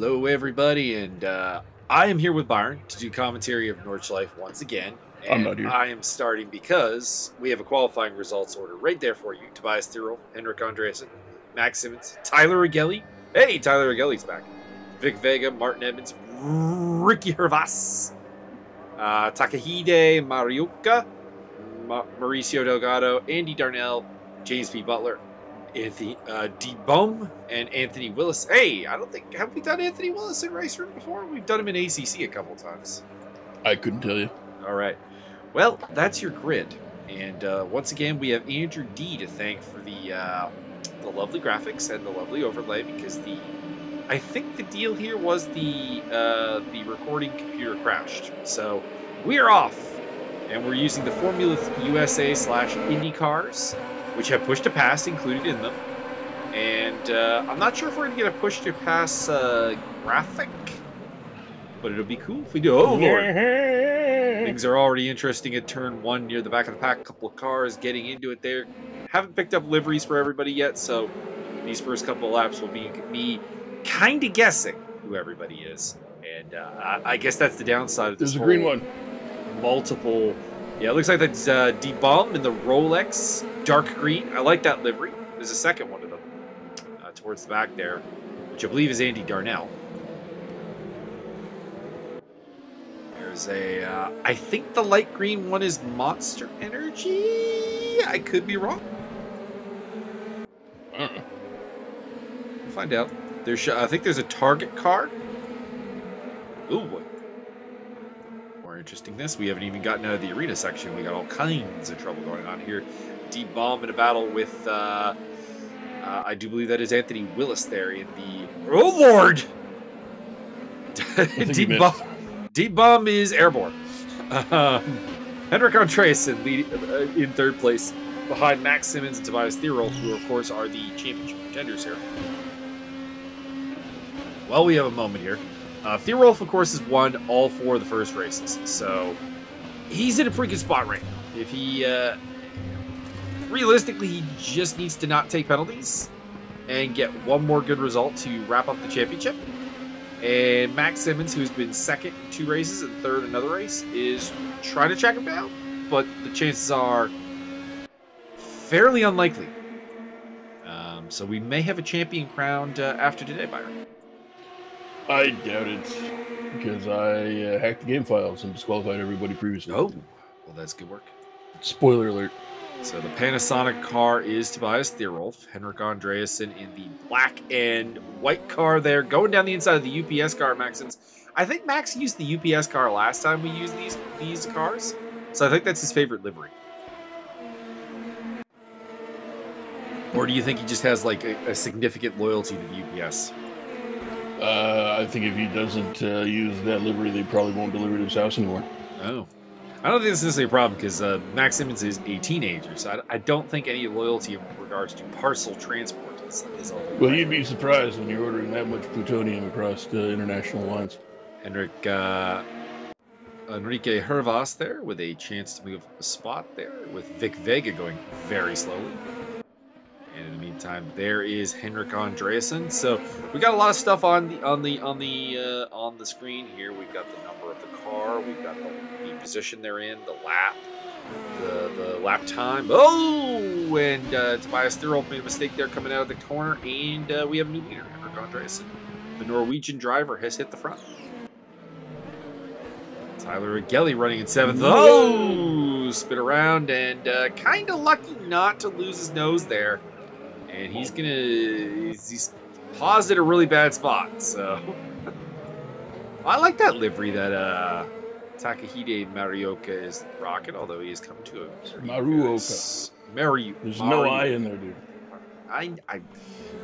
Hello, everybody, and I am here with Byron to do commentary of Nordschleife once again. And I'm not here. I am starting because we have a qualifying results order right there for you. Tobias Thurl, Henrik Andreasen, Max Simmons, Tyler Agelli. Hey, Tyler Agelli's back. Vic Vega, Martin Edmonds, Ricky Hervas, Takahide Mariuka, Mauricio Delgado, Andy Darnell, James P. Butler, Anthony DeBum, and Anthony Willis. Hey, I don't think, have we done Anthony Willis in Raceroom before? We've done him in ACC a couple times. I couldn't tell you. All right. Well, that's your grid. And once again, we have Andrew D to thank for the lovely graphics and the lovely overlay, because I think the deal here was the recording computer crashed. So we're off, and we're using the Formula USA / Indy cars, which have push to pass included in them. And I'm not sure if we're going to get a push to pass graphic, but it'll be cool if we do. Oh, Lord. Things are already interesting at turn 1 near the back of the pack. A couple of cars getting into it there. Haven't picked up liveries for everybody yet, so these first couple of laps will be me kind of guessing who everybody is. And I guess that's the downside of this. There's a green one. Multiple. Yeah, it looks like that's D-Bomb in the Rolex dark green. I like that livery. There's a second one of them towards the back there, which I believe is Andy Darnell. There's a, I think the light green one is Monster Energy. I could be wrong. I don't know. We'll find out. I think there's a Target car. Ooh, boy. More interesting this. We haven't even gotten out of the arena section. We got all kinds of trouble going on here. D-Bomb in a battle with, I do believe that is Anthony Willis there in the... Oh, Lord! D-Bomb is airborne. Henrik Andreasen in third place behind Max Simmons and Tobias Thurl, who, of course, are the championship contenders here. Well, we have a moment here. Thurl, of course, has won all 4 of the first races, so he's in a pretty good spot right now. If he, realistically, he just needs to not take penalties and get one more good result to wrap up the championship. And Max Simmons, who's been second in 2 races and third in another race, is trying to track him down, but the chances are fairly unlikely. So we may have a champion crowned after today, Byron. I doubt it, because I hacked the game files and disqualified everybody previously. Oh, well, that's good work. Spoiler alert. So the Panasonic car is Tobias Thurl, Henrik Andreasen in the black and white car there, going down the inside of the UPS car, Maxons. I think Max used the UPS car last time we used these cars, so I think that's his favorite livery. Or do you think he just has like a significant loyalty to the UPS? I think if he doesn't use that livery, they probably won't deliver to his house anymore. Oh. I don't think this is a problem, because Max Simmons is a teenager, so I don't think any loyalty in regards to parcel transport is all. Well, you'd be surprised when you're ordering that much plutonium across the international lines. Enrique Hervas there with a chance to move a spot there, with Vic Vega going very slowly. And in the meantime, there is Henrik Andreasen. So we got a lot of stuff on the screen here. We've got the number of the car. We've got the position they're in, the lap, the lap time. Oh, and Tobias Thurl made a mistake there coming out of the corner, and we have a new leader, Henrik Andreasen. The Norwegian driver has hit the front. Tyler Agelli running in 7th. Oh, spin around, and kind of lucky not to lose his nose there. And he's paused at a really bad spot, so. I like that livery that Takahide Mariuka is rocking, although he has come to a Maruoka. There's no I in there, dude.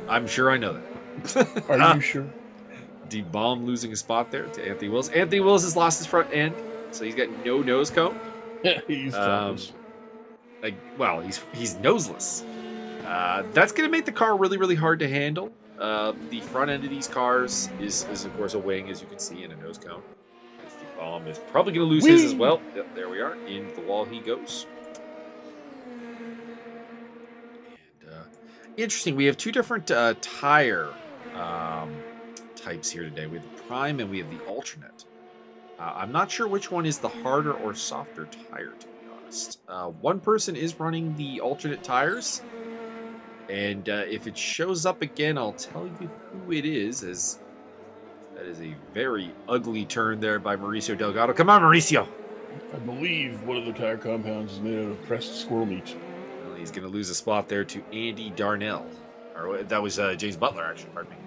I'm sure I know that. Are you sure? D-Bomb losing a spot there to Anthony Willis. Anthony Willis has lost his front end, so he's got no nose cone. He's topless. Well, he's noseless. That's going to make the car really, really hard to handle. The front end of these cars is of course, a wing, as you can see, and a nose cone. D-Bomb is probably going to lose his as well. Yep, there we are. In the wall he goes. And interesting. We have two different tire types here today. We have the Prime and we have the Alternate. I'm not sure which one is the harder or softer tire, to be honest. One person is running the Alternate tires. And if it shows up again, I'll tell you who it is, as that is a very ugly turn there by Mauricio Delgado. Come on, Mauricio! I believe one of the tire compounds is made out of pressed squirrel meat. Well, he's going to lose a spot there to Andy Darnell. Or that was James Butler, actually, pardon me.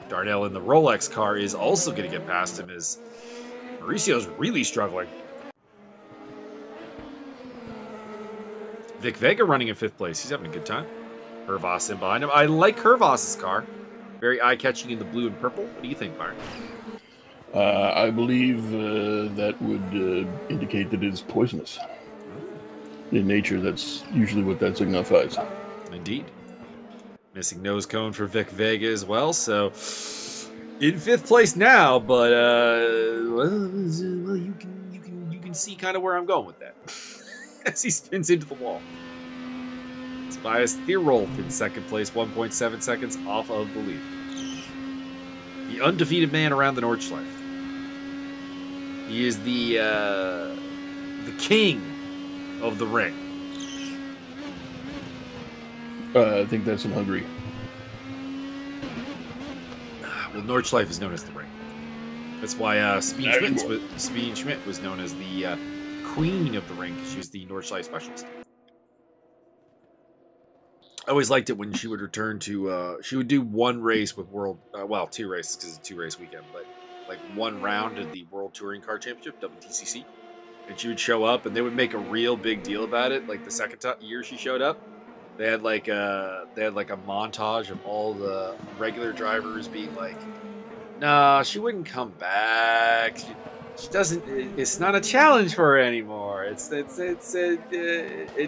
Darnell in the Rolex car is also going to get past him, as Mauricio's really struggling. Vic Vega running in 5th place. He's having a good time. Hervas in behind him. I like Hervas's car. Very eye-catching in the blue and purple. What do you think, Byron? I believe that would indicate that it is poisonous. In nature, that's usually what that signifies. Indeed. Missing nose cone for Vic Vega as well, so in 5th place now, but well, you can see kind of where I'm going with that as he spins into the wall. Tobias Thierolf in 2nd place, 1.7 seconds off of the lead. The undefeated man around the Nordschleife. He is the king of the ring. I think that's in Hungary. Well, Nordschleife is known as the ring. That's why Sabine Schmidt was known as the queen of the ring, because she was the Nordschleife specialist. I always liked it when she would return to, she would do one race with well, 2 races because it's a 2-race weekend, but like 1 round of the World Touring Car Championship, WTCC, and she would show up and they would make a real big deal about it. Like the second year she showed up, they had like a montage of all the regular drivers being like, "Nah, she wouldn't come back. She doesn't. It's not a challenge for her anymore. It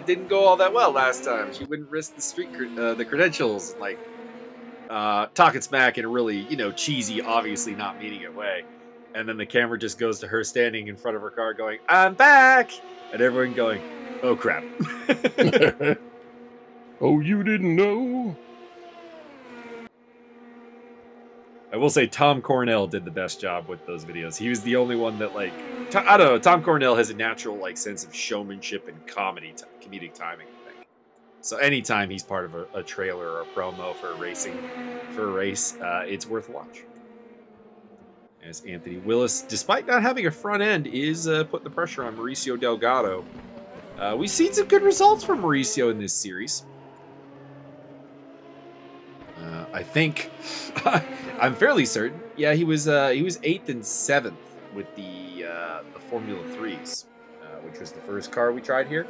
didn't go all that well last time. She wouldn't risk the credentials." Like talking smack in a really cheesy, obviously not meaning it way. And then the camera just goes to her standing in front of her car, going, "I'm back," and everyone going, "Oh crap." Oh, you didn't know? I will say Tom Cornell did the best job with those videos. He was the only one that, like, I don't know, Tom Cornell has a natural sense of showmanship and comedic timing, I think. So anytime he's part of a trailer or a promo for a race, it's worth a watch. As Anthony Willis, despite not having a front end, is putting the pressure on Mauricio Delgado. We've seen some good results from Mauricio in this series. I think, I'm fairly certain. Yeah, he was 8th and 7th with the Formula 3s, which was the first car we tried here,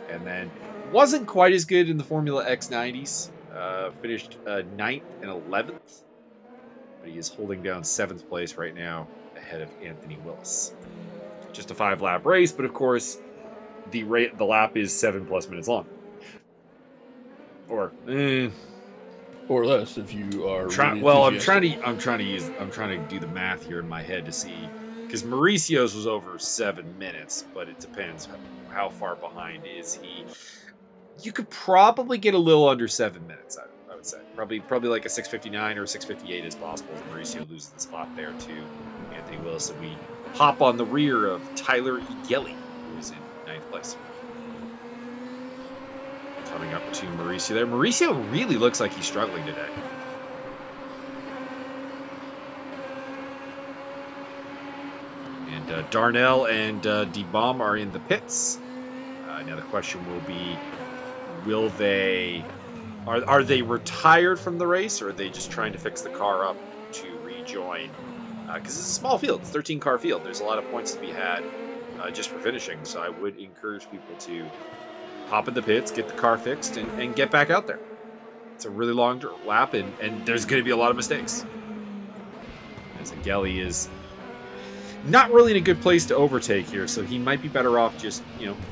and then wasn't quite as good in the Formula X90s. Finished 9th and 11th, but he is holding down 7th place right now, ahead of Anthony Willis. Just a 5-lap race, but of course, the lap is 7+ minutes long, or less if you are. I'm trying to do the math here in my head to see, because Mauricio's was over 7 minutes, but it depends how far behind is he. You could probably get a little under 7 minutes, I would say. Probably like a 6:59 or 6:58 is possible. Mauricio loses the spot there to Anthony Willis, and we hop on the rear of Tyler Egelli, who is in 9th place. Coming up to Mauricio there. Mauricio really looks like he's struggling today. And Darnell and DeBaum are in the pits. Now the question will be, will they... Are they retired from the race, or are they just trying to fix the car up to rejoin? Because it's a small field. It's a 13-car field. There's a lot of points to be had just for finishing. So I would encourage people to hop in the pits, get the car fixed, and get back out there. It's a really long lap, and there's going to be a lot of mistakes. As Egelli is not really in a good place to overtake here, so he might be better off just,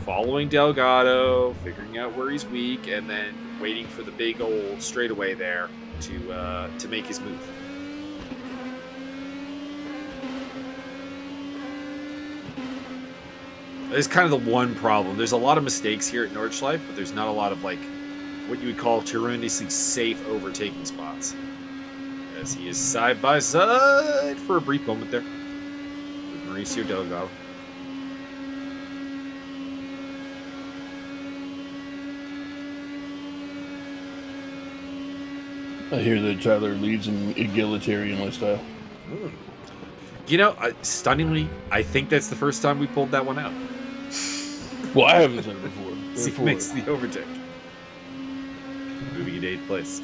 following Delgado, figuring out where he's weak, and then waiting for the big old straightaway there to make his move. It's kind of the one problem. There's a lot of mistakes here at Nordschleife, but there's not a lot of, what you would call tremendously safe overtaking spots. as he is side by side for a brief moment there with Mauricio Delgado. I hear that Tyler leads an egalitarian lifestyle. Mm. You know, stunningly, I think that's the first time we pulled that one out. Well, I haven't said it before. See who makes the overtake. Moving into 8th place.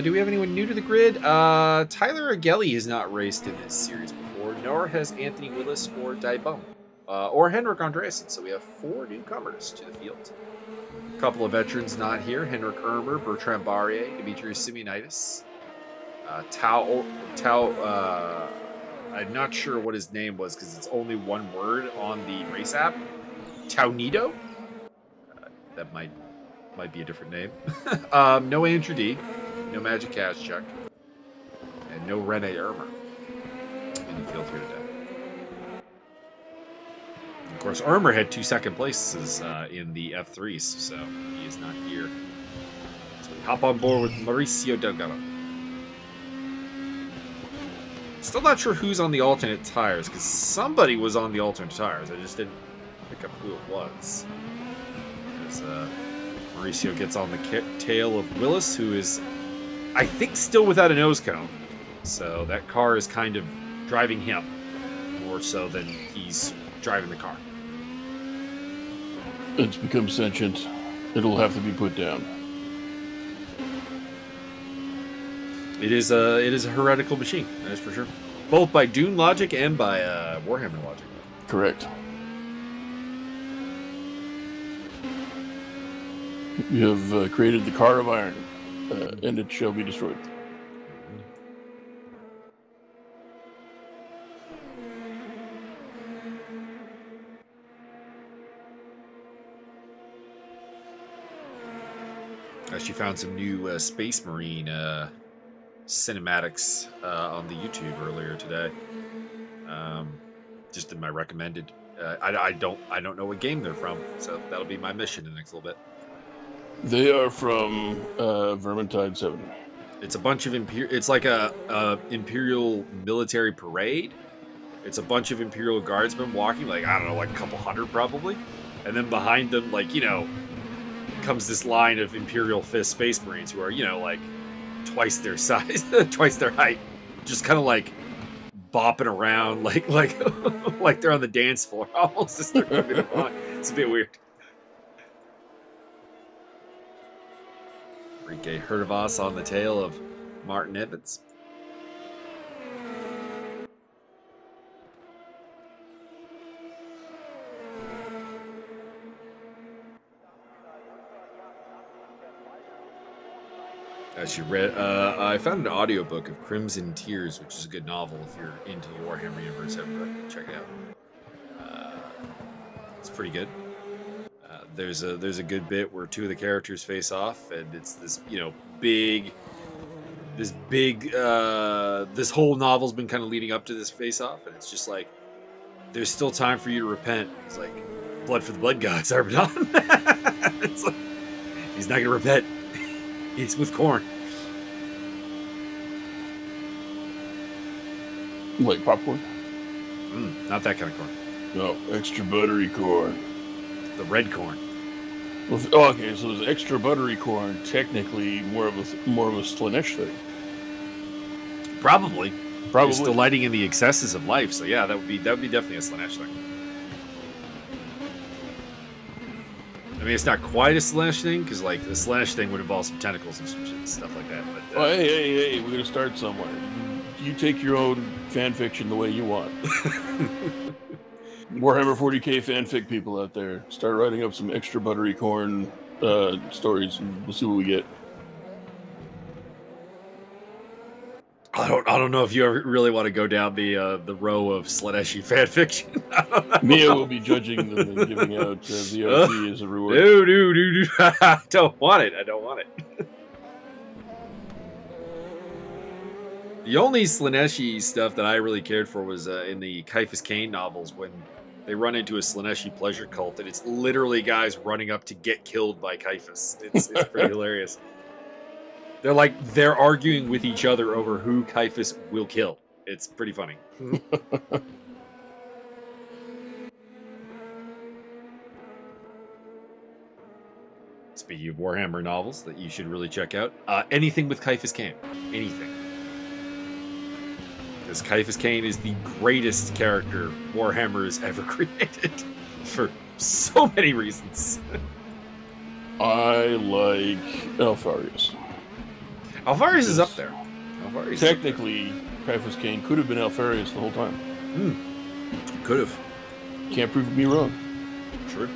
Do we have anyone new to the grid? Tyler Agelli has not raced in this series before, nor has Anthony Willis or Daibum, or Henrik Andreasen. So we have 4 newcomers to the field. A couple of veterans not here: Henrik Ermer, Bertrand Barrier, Demetrius Simeonitis, I'm not sure what his name was because it's only one word on the race app. Taunido? That might be a different name. No Andrew D. No Magic Kazchuk. And no Rene Ermer in the field here today. And of course, Ermer had 2 second places in the F3s, so he is not here. So we hop on board with Mauricio Delgado. Still not sure who's on the alternate tires, because somebody was on the alternate tires. I just didn't pick up who it was. As Mauricio gets on the tail of Willis, who is, I think, still without a nose cone. So that car is kind of driving him, more so than he's driving the car. It's become sentient. It'll have to be put down. It is a heretical machine, that is for sure. Both by Dune logic and by Warhammer logic. Correct. You have created the car of iron, and it shall be destroyed. Actually found some new Space Marine cinematics on the YouTube earlier today. Just in my recommended. I don't know what game they're from, so that'll be my mission in the next little bit. They are from Vermintide 7. It's a bunch of it's like a Imperial military parade. It's a bunch of Imperial guardsmen walking, like, I don't know, like a couple hundred probably. And then behind them, like, you know, comes this line of Imperial Fist Space Marines who are, you know, like twice their size, twice their height, just kind of like bopping around like like they're on the dance floor almost as they're moving along. It's a bit weird. Enrique Herdovas on the tail of Martin Evans. As you read, I found an audiobook of Crimson Tears, which is a good novel if you're into the Warhammer universe. Everybody, check it out. It's pretty good. There's a good bit where 2 of the characters face off, and it's this, you know, this whole novel's been kind of leading up to this face off, and it's just like there's still time for you to repent. It's like blood for the blood gods, Arbadon. It's like, he's not gonna repent. He's with corn. Like popcorn? Not that kind of corn. No, extra buttery corn. The red corn. Well, okay, so there's extra buttery corn. Technically, more of a Slaanesh thing. Probably. It's delighting in the excesses of life. So yeah, that would be definitely a Slaanesh thing. I mean, it's not quite a Slaanesh thing, because like the Slaanesh thing would involve some tentacles and some shit and stuff like that. But, hey, we're gonna start somewhere. You take your own fan fiction the way you want. Warhammer 40k fanfic people out there, start writing up some extra buttery corn stories, and we'll see what we get. I don't know if you ever really want to go down the row of Slaaneshi fanfiction. Mia will be judging them and giving out VOC as a reward. No. I don't want it. The only Slaaneshi stuff that I really cared for was in the Caiaphas Cain novels, when they run into a Slaaneshi pleasure cult, and it's literally guys running up to get killed by Caiaphas. It's pretty hilarious. They're arguing with each other over who Caiaphas will kill. It's pretty funny. Speaking of Warhammer novels that you should really check out, anything with Caiaphas Cain. Anything. Because Caiaphas Cain is the greatest character Warhammer has ever created. For so many reasons. I like Alfarius. Alfarius is up there. Alfarius technically, Caiaphas Cain could have been Alfarius the whole time. Could have. Can't prove me wrong. True.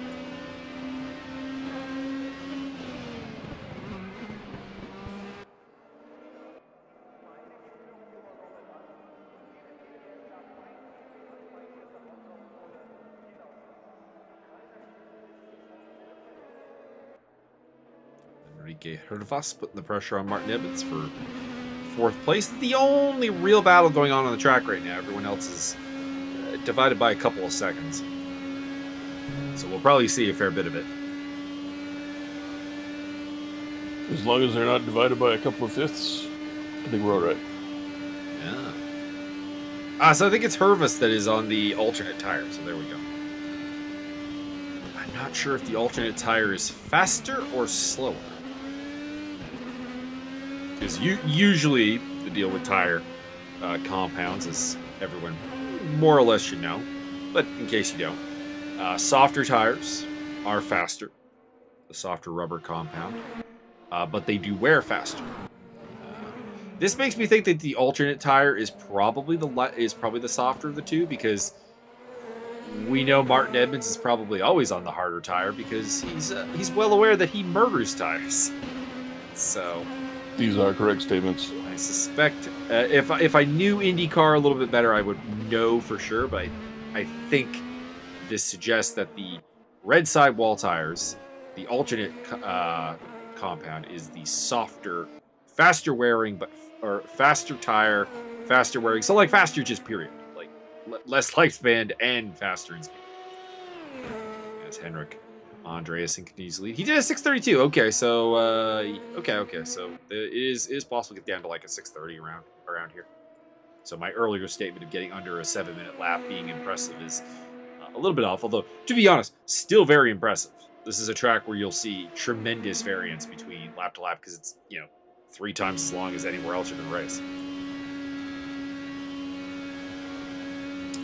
Enrique Herdvas putting the pressure on Martin Evans for 4th place. The only real battle going on the track right now. Everyone else is divided by a couple of seconds. So we'll probably see a fair bit of it. As long as they're not divided by a couple of fifths, I think we're all right. Yeah. So I think it's Hervas that is on the alternate tire. So there we go. I'm not sure if the alternate tire is faster or slower. Because usually the deal with tire compounds, as everyone more or less should know, but in case you don't, softer tires are faster, the softer rubber compound, but they do wear faster. This makes me think that the alternate tire is probably the softer of the two, because we know Martin Edmonds is probably always on the harder tire because he's well aware that he murders tires. So. These are correct statements. I suspect if I knew IndyCar a little bit better, I would know for sure. But I think this suggests that the red sidewall tires, the alternate compound, is the softer, faster wearing, or faster tire, faster wearing. So like faster, just period. Like less lifespan and faster in speed. As Henrik Andreasen continues to lead. He did a 6:32. Okay, so okay. So it is possible to get down to like a 6:30 around here. So my earlier statement of getting under a 7-minute lap being impressive is a little bit off. Although to be honest, still very impressive. This is a track where you'll see tremendous variance between lap to lap because it's 3 times as long as anywhere else in the race.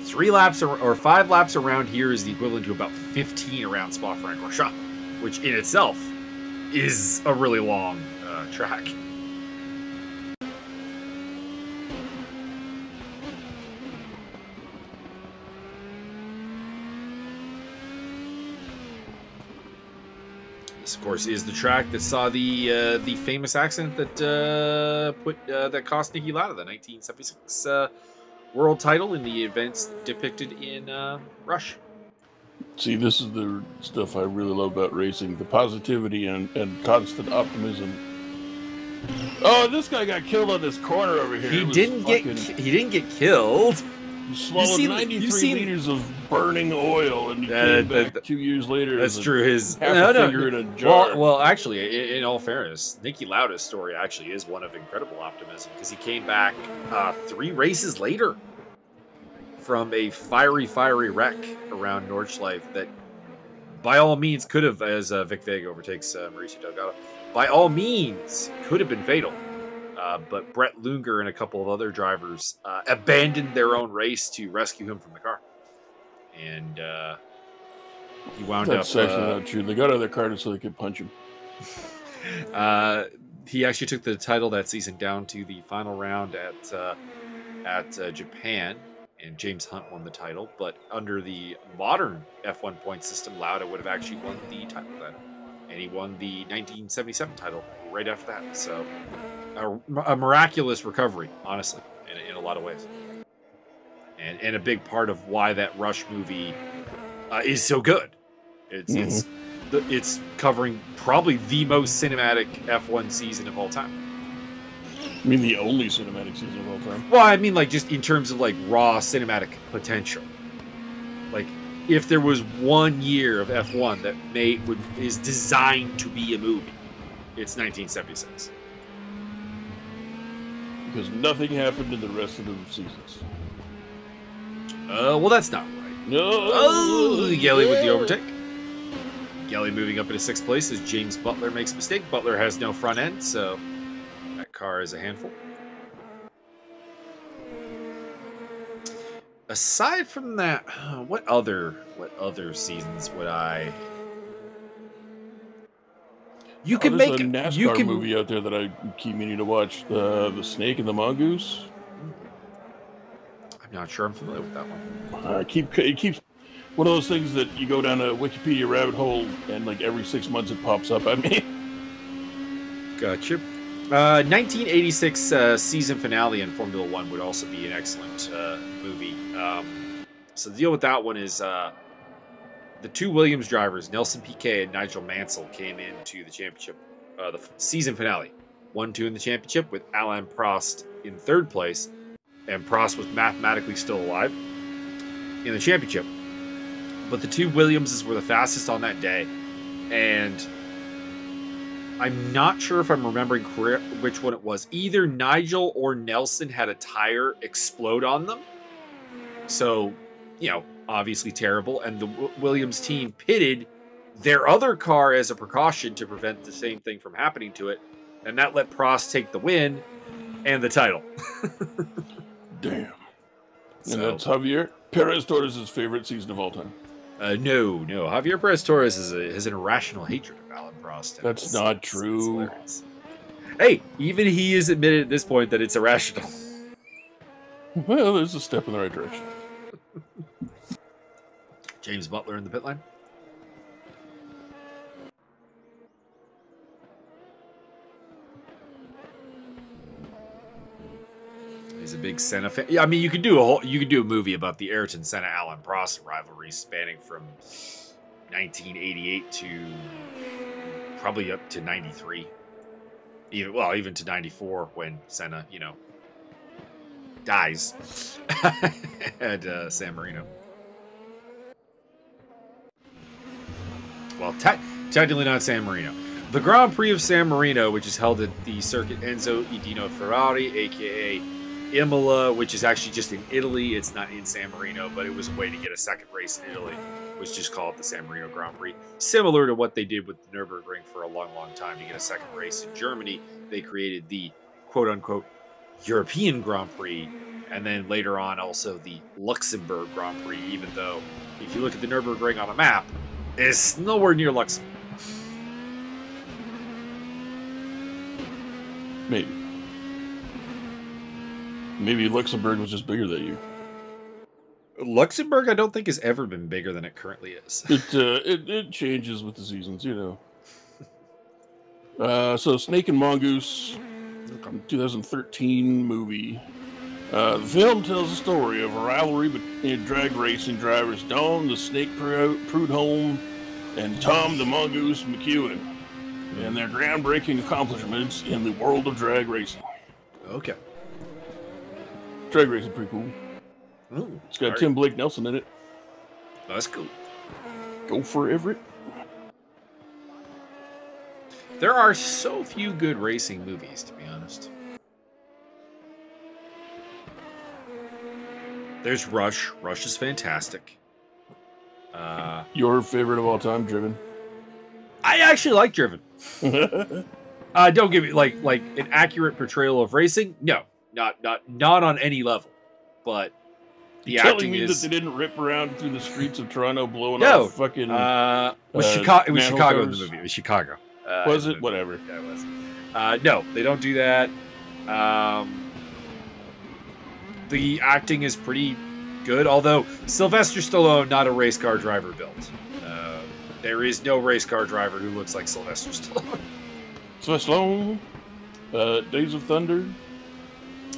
3 laps or 5 laps around here is the equivalent to about 15 around Spa-Francorchamps, which in itself is a really long track. This, of course, is the track that saw the famous accident that cost Niki Lauda the 1976 world title in the events depicted in Rush. See, this is the stuff I really love about racing: the positivity and constant optimism. Oh, this guy got killed on this corner over here. He didn't get killed. He swallowed 93 liters of burning oil, and he came back 2 years later. That's true. His finger in a jar. Well, actually, in all fairness, Niki Lauda's story actually is one of incredible optimism because he came back 3 races later from a fiery wreck around Nordschleife that, by all means, could have, as Vic Vega overtakes Mauricio Delgado, by all means could have been fatal. But Brett Lunger and a couple of other drivers abandoned their own race to rescue him from the car. And he wound up... That's actually not true. They got out of their car so they could punch him. He actually took the title that season down to the final round at Japan, and James Hunt won the title. But under the modern F1 point system, Lauda would have actually won the title then. And he won the 1977 title right after that. So... A miraculous recovery, honestly, in a lot of ways, and a big part of why that Rush movie is so good. It's covering probably the most cinematic F1 season of all time. I mean, the only cinematic season of all time. Well, I mean, like just in terms of like raw cinematic potential. Like, if there was 1 year of F1 that is designed to be a movie, it's 1976. because nothing happened in the rest of the seasons. Well, that's not right. No. Oh, Gelly with the overtake. Gelly moving up into 6th place as James Butler makes a mistake. Butler has no front end, so that car is a handful. Aside from that, what other seasons would I? You can there's make a NASCAR movie out there that I keep meaning to watch. The Snake and the Mongoose. I'm not sure I'm familiar with that one. It keeps one of those things that you go down a Wikipedia rabbit hole and like every 6 months it pops up at me. Gotcha. 1986 season finale in Formula One would also be an excellent movie. So the deal with that one is the 2 Williams drivers, Nelson Piquet and Nigel Mansell, came into the championship, the season finale. 1-2 in the championship with Alain Prost in 3rd place, and Prost was mathematically still alive in the championship. But the 2 Williamses were the fastest on that day, and I'm not sure if I'm remembering which one it was. Either Nigel or Nelson had a tire explode on them. So, obviously terrible. And the Williams team pitted their other car as a precaution to prevent the same thing from happening to it. And that let Prost take the win and the title. Damn. And that's Javier Perez Torres' favorite season of all time. No. Javier Perez Torres has an irrational hatred of Alain Prost. That's not true. Hey, even he has admitted at this point that it's irrational. Well, there's a step in the right direction. James Butler in the pit line. He's a big Senna fan. Yeah, I mean, you could do a movie about the Ayrton Senna Alain Prost rivalry spanning from 1988 to probably up to 93. Even to 94 when Senna, dies at San Marino. Well, technically not San Marino. The Grand Prix of San Marino, which is held at the Circuit Enzo Edino Ferrari, a.k.a. Imola, which is actually just in Italy. It's not in San Marino, but it was a way to get a second race in Italy, which just called the San Marino Grand Prix. Similar to what they did with the Nürburgring for a long, long time to get a second race in Germany. They created the quote-unquote European Grand Prix, and then later on also the Luxembourg Grand Prix, even though if you look at the Nürburgring on a map, it's nowhere near Luxembourg. Maybe Luxembourg was just bigger than you. Luxembourg, I don't think, has ever been bigger than it currently is. It changes with the seasons, So Snake and Mongoose, 2013 movie. The film tells the story of a rivalry between drag racing drivers Don the Snake Prudhomme and Tom the Mongoose McEwen, and their groundbreaking accomplishments in the world of drag racing. Okay. Drag racing pretty cool. Ooh, it's got Tim Blake Nelson in it. That's cool. Go for Everett. There are so few good racing movies, to be honest. There's Rush. Rush is fantastic. Your favorite of all time, Driven? I actually like Driven. Don't give me like an accurate portrayal of racing. No, not on any level. But the acting is. That they didn't rip around through the streets of Toronto blowing off fucking. It was Chicago in the movie. It was Chicago. Was it? Whatever. Yeah, it was. No, they don't do that. The acting is pretty good, although Sylvester Stallone, not a race car driver built. There is no race car driver who looks like Sylvester Stallone. Sylvester Stallone, Days of Thunder.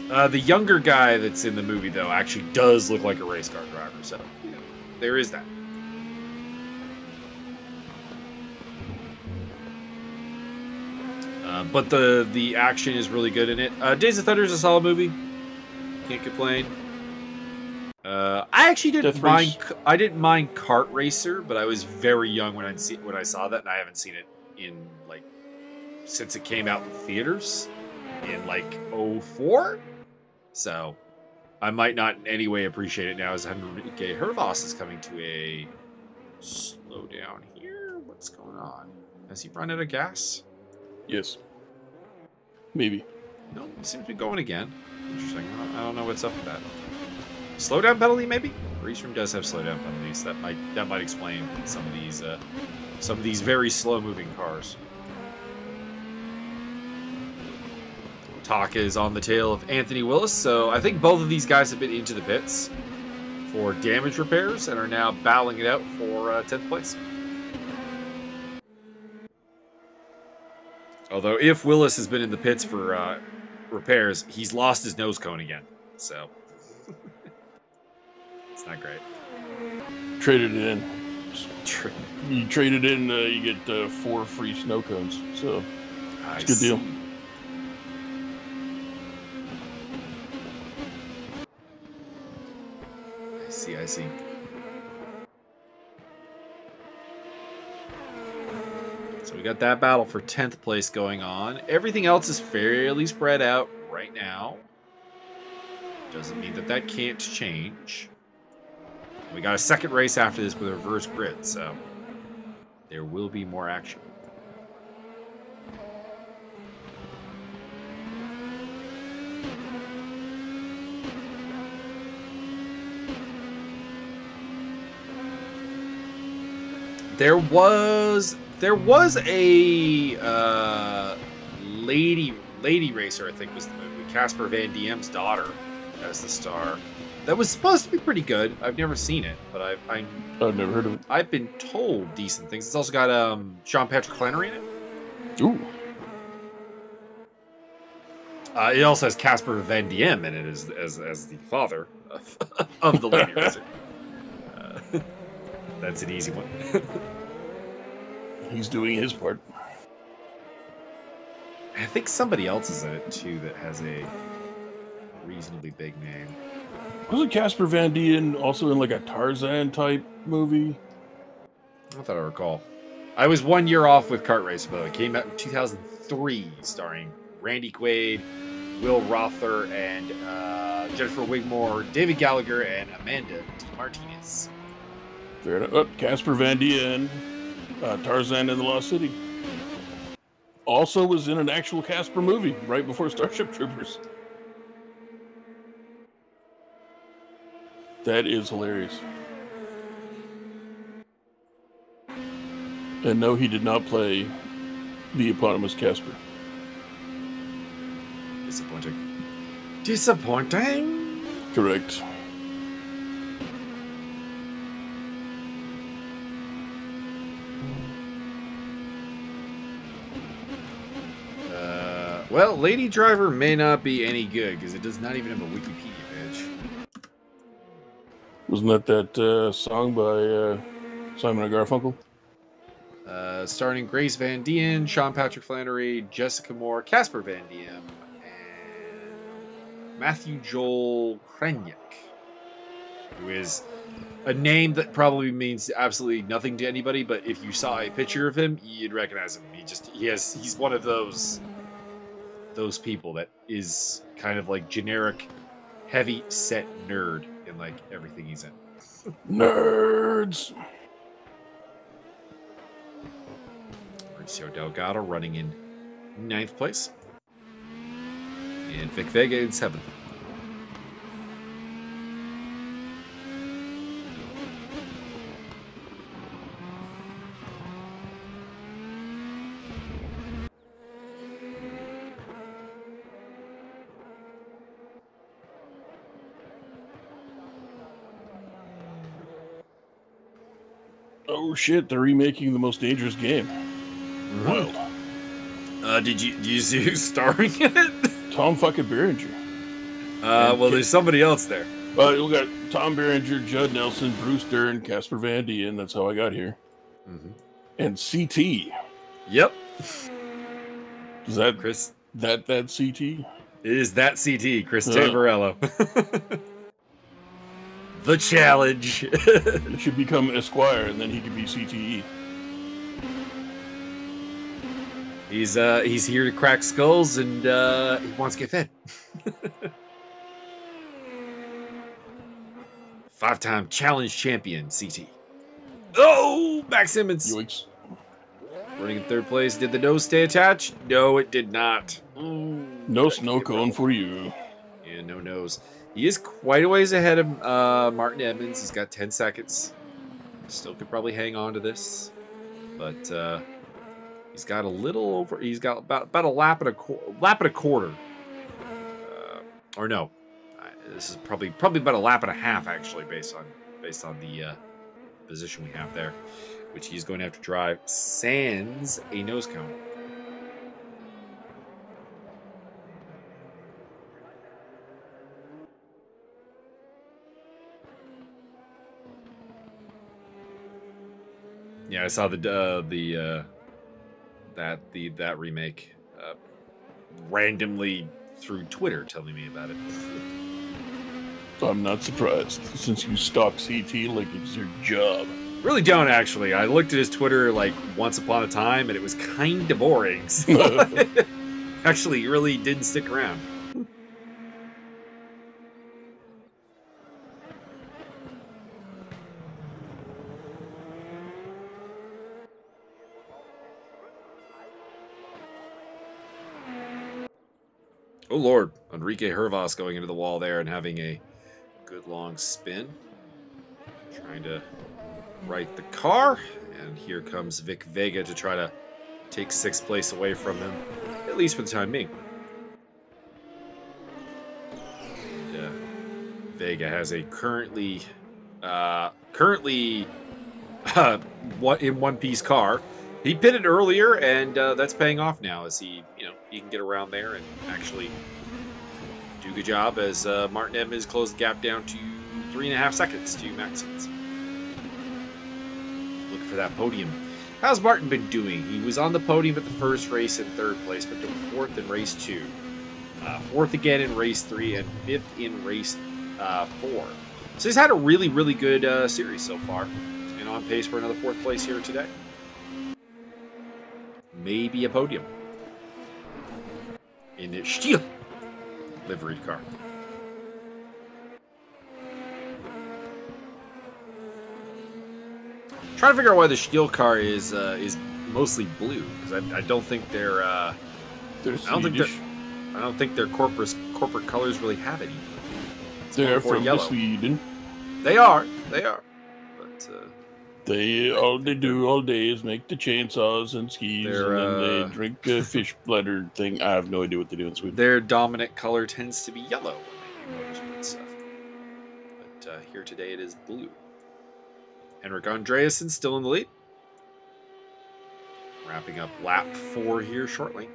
The younger guy that's in the movie, though, actually does look like a race car driver, so there is that. But the action is really good in it. Days of Thunder is a solid movie. Can't complain. I actually didn't mind. I didn't mind Kart Racer, but I was very young when I saw that, and I haven't seen it in since it came out in theaters. in like '04. So I might not in any way appreciate it now as Henrique Hervas is coming to a slowdown here. What's going on? Has he run out of gas? Yes. Maybe. No, he seems to be going again. Interesting. I don't know what's up with that. Slowdown penalty, maybe? Raceroom does have slowdown penalties. That might explain some of these very slow-moving cars. Taka is on the tail of Anthony Willis, so I think both of these guys have been into the pits for damage repairs and are now battling it out for 10th place. Although, if Willis has been in the pits for repairs, he's lost his nose cone again, so it's not great. Traded it in. You trade it in, you get 4 free snow cones, so it's a good deal. I see. So we got that battle for 10th place going on. Everything else is fairly spread out right now. Doesn't mean that can't change. We got a second race after this with a reverse grid, so there will be more action. There was a lady racer, I think was the movie. Casper Van Diem's daughter as the star. That was supposed to be pretty good. I've never seen it, but I've never heard of it. I've been told decent things. It's also got Sean Patrick Flannery in it. Ooh. It also has Casper Van Diem in it as the father of the lady racer. That's an easy one. He's doing his part. I think somebody else is in it too that has a reasonably big name. Wasn't Casper Van Dien also in like a Tarzan type movie? I thought I recall. I was 1 year off with Kart Racer, though. It came out in 2003, starring Randy Quaid, Will Rother, and Jennifer Wigmore, David Gallagher, and Amanda D. Martinez. Fair enough. Oh, Casper Van Dien, Tarzan in the Lost City. Also was in an actual Casper movie right before Starship Troopers. That is hilarious. And no, he did not play the eponymous Casper. Disappointing. Disappointing? Correct. Well, Lady Driver may not be any good because it does not even have a Wikipedia page. Wasn't that song by Simon and Garfunkel? Starring Grace Van Dien, Sean Patrick Flannery, Jessica Moore, Casper Van Diem, and Matthew Joel Krenick, who is a name that probably means absolutely nothing to anybody, but if you saw a picture of him, you'd recognize him. He's one of those people that is kind of like generic heavy set nerd in like everything he's in. Nerds. Mauricio Delgado running in 9th place. And Vic Vega in 7th. Oh shit, they're remaking The Most Dangerous Game. Wild. Did you see who's starring in it? Tom fucking Berenger. Well, there's somebody else there. We got Tom Berenger, Judd Nelson, Bruce Dern, Casper Van Dien. That's how I got here. Mm-hmm. And CT. Yep. Is that Chris? That CT? It is that CT, Chris Tamburello. The challenge. It should become Esquire, and then he could be CTE. He's here to crack skulls, and he wants to get fed. 5-time challenge champion, CT. Oh, Max Simmons. Yoinks. Running in third place. Did the nose stay attached? No, it did not. Ooh, No snow cone for you. Yeah, no nose. He is quite a ways ahead of Martin Edmonds. He's got 10 seconds. Still could probably hang on to this, but he's got a little over. He's got about a lap and a quarter. Or no, this is probably about a lap and a half actually, based on the position we have there, which he's going to have to drive sans a nose cone. Yeah, I saw that remake randomly through Twitter telling me about it. I'm not surprised, since you stalk CT like it's your job. Really don't, actually. I looked at his Twitter like once upon a time, and it was kind of boring. So actually, he really didn't stick around. Oh, Lord. Enrique Hervas going into the wall there and having a good long spin. Trying to right the car. And here comes Vic Vega to try to take 6th place away from him, at least for the time being. And, Vega has a currently in one-piece car. He pitted earlier, and that's paying off now as he can get around there and actually do a good job as Martin Edmonds closed the gap down to 3.5 seconds to Max Simmons. Looking for that podium. How's Martin been doing? He was on the podium at the first race in 3rd place, but took 4th in race 2. 4th again in race 3, and 5th in race 4. So he's had a really, really good series so far, and on pace for another 4th place here today. Maybe a podium in the Steel liveried car. Trying to figure out why the Steel car is mostly blue, because I don't think they're I don't think their corporate colors really have any. They're from Sweden. They are, but all they do all day is make the chainsaws and skis, and then they drink a fish bladder thing. I have no idea what they do in Sweden. Their dominant color tends to be yellow when they do motorsport stuff. But here today it is blue. Henrik Andreasen still in the lead. Wrapping up lap 4 here shortly.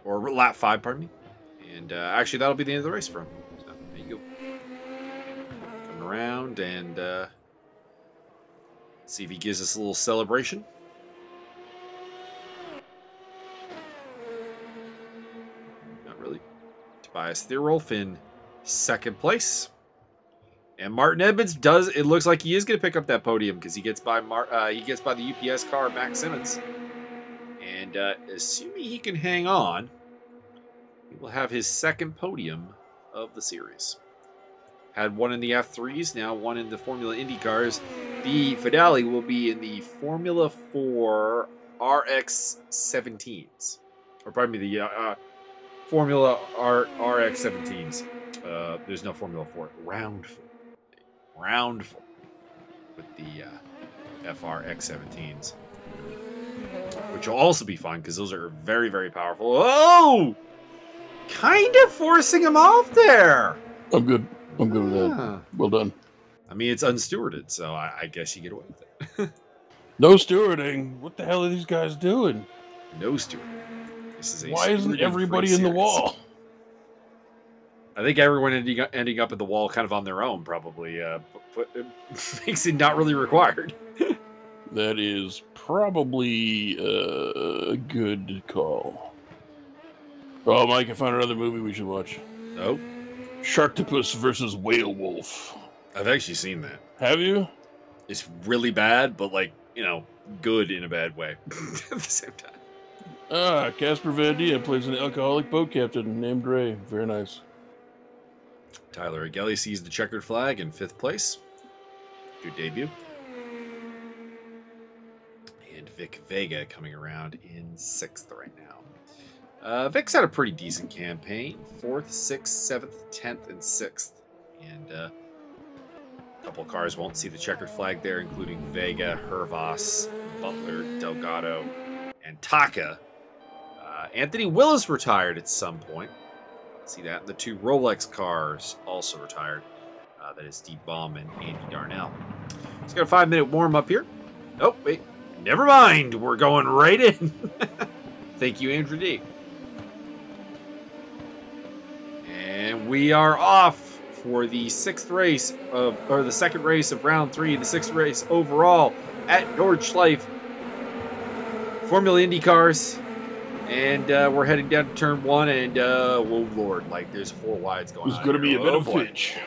Or lap 5, pardon me. And actually, that'll be the end of the race for him. So, there you go. Coming around and see if he gives us a little celebration. Not really. Tobias Thierolf in 2nd place. And Martin Edmonds does. It looks like he is going to pick up that podium because he gets by the UPS car, Max Simmons. And assuming he can hang on, he will have his 2nd podium of the series. Had one in the F3s, now one in the Formula Indy cars. The finale will be in the Formula 4 RX-17s. Or pardon me, the Formula RX-17s. There's no Formula 4. Round 4 with the FRX-17s. Which will also be fun because those are very, very powerful. Oh! Kind of forcing him off there. I'm good. I'm good with that. Well done. I mean, it's unstewarded, so I guess you get away with it. No stewarding. What the hell are these guys doing? No stewarding. Why isn't everybody in the wall? I think everyone ending up at the wall kind of on their own, probably. But it makes it not really required. That is probably a good call. Oh, Mike, I found another movie we should watch. Oh? Sharktopus versus Whale Wolf. I've actually seen that. Have you? It's really bad, but, like, good in a bad way at the same time. Casper Van Dien plays an alcoholic boat captain named Ray. Very nice. Tyler Agelli sees the checkered flag in 5th place. Good debut. And Vic Vega coming around in 6th right now. Vic's had a pretty decent campaign. 4th, 6th, 7th, 10th, and 6th. And a couple of cars won't see the checkered flag there, including Vega, Hervas, Butler, Delgado, and Taka. Anthony Willis retired at some point. See that? The 2 Rolex cars also retired. That is Steve Baum and Andy Darnell. He's got a 5-minute warm-up here. Oh, wait. Never mind. We're going right in. Thank you, Andrew D. And we are off for the 6th race of, or the 2nd race of round 3, the 6th race overall at Nordschleife. Formula Indy cars. And we're heading down to turn 1, and oh lord, like there's 4 wides going on. There's going to be a bit of pinch.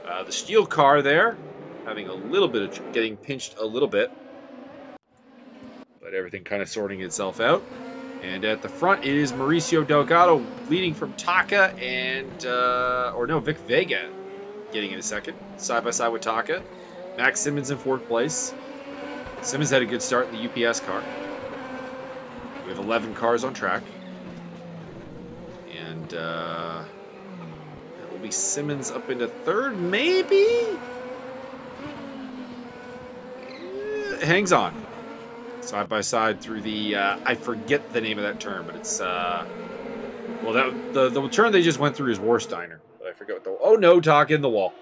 The steel car there, having a little bit of getting pinched a little bit, but everything kind of sorting itself out. And at the front is Mauricio Delgado leading from Taka and Vic Vega getting in a second, side by side with Taka. Max Simmons in 4th place. Simmons had a good start in the UPS car. We have 11 cars on track. And it will be Simmons up into 3rd, maybe? Hangs on. Side by side through the, I forget the name of that turn, but it's, well, the turn they just went through is Warsteiner. But I forget what the, oh no, Taka in the wall.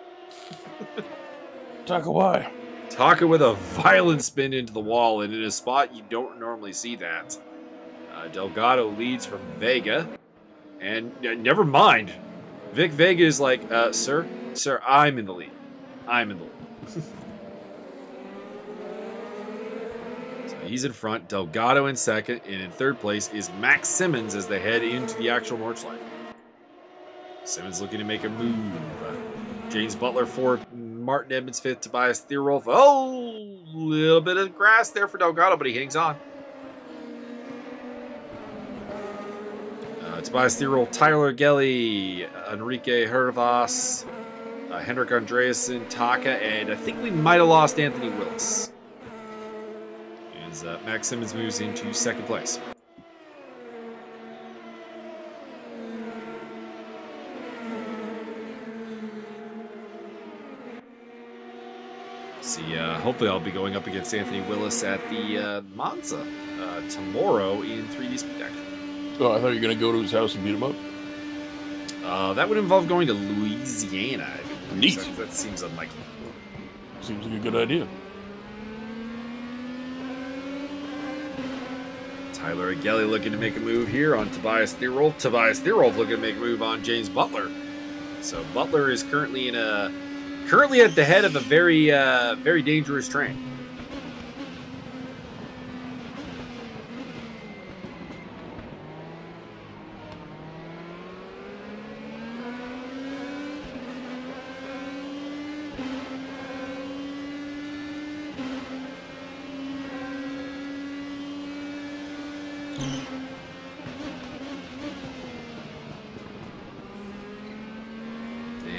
Taka why? Taka with a violent spin into the wall, and in a spot you don't normally see that. Delgado leads from Vega, and never mind. Vic Vega is like, sir, I'm in the lead. I'm in the lead. So he's in front, Delgado in 2nd, and in 3rd place is Max Simmons as they head into the actual Nordschleife. Simmons looking to make a move. James Butler 4th, Martin Edmonds 5th, Tobias Thierolf. Oh, little bit of grass there for Delgado, but he hangs on. Tobias Thierol, Tyler Gelly, Enrique Hervas, Henrik Andreasen, Taka, and I think we might have lost Anthony Willis. As Max Simmons moves into 2nd place. See, hopefully I'll be going up against Anthony Willis at the Monza tomorrow in 3D Spectacular. Oh, I thought you were going to go to his house and beat him up. That would involve going to Louisiana. Neat. That seems unlikely. Seems like a good idea. Tyler Agelli looking to make a move here on Tobias Thierolf. Tobias Thierolf looking to make a move on James Butler. So Butler is currently at the head of a very, very dangerous train.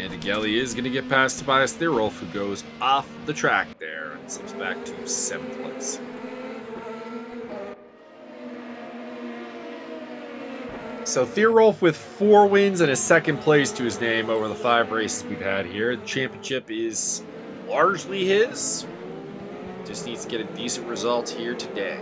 And Agelli is going to get past Tobias Thierolf, who goes off the track there and slips back to 7th place. So Thierolf with 4 wins and a 2nd place to his name over the 5 races we've had here. The championship is largely his. Just needs to get a decent result here today.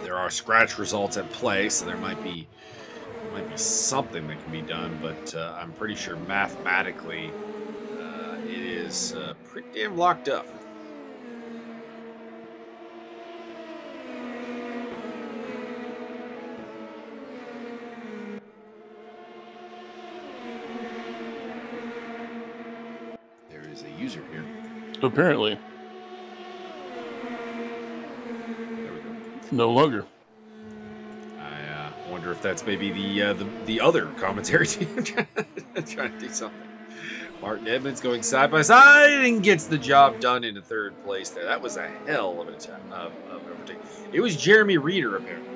There are scratch results at play, so there might be something that can be done, but I'm pretty sure mathematically it is pretty damn locked up. There is a user here. Apparently. No longer. I wonder if that's maybe the other commentary team trying to do something. Martin Edmonds going side by side and gets the job done into third place there. That was a hell of an attempt of an overtake. It was Jeremy Reeder, apparently.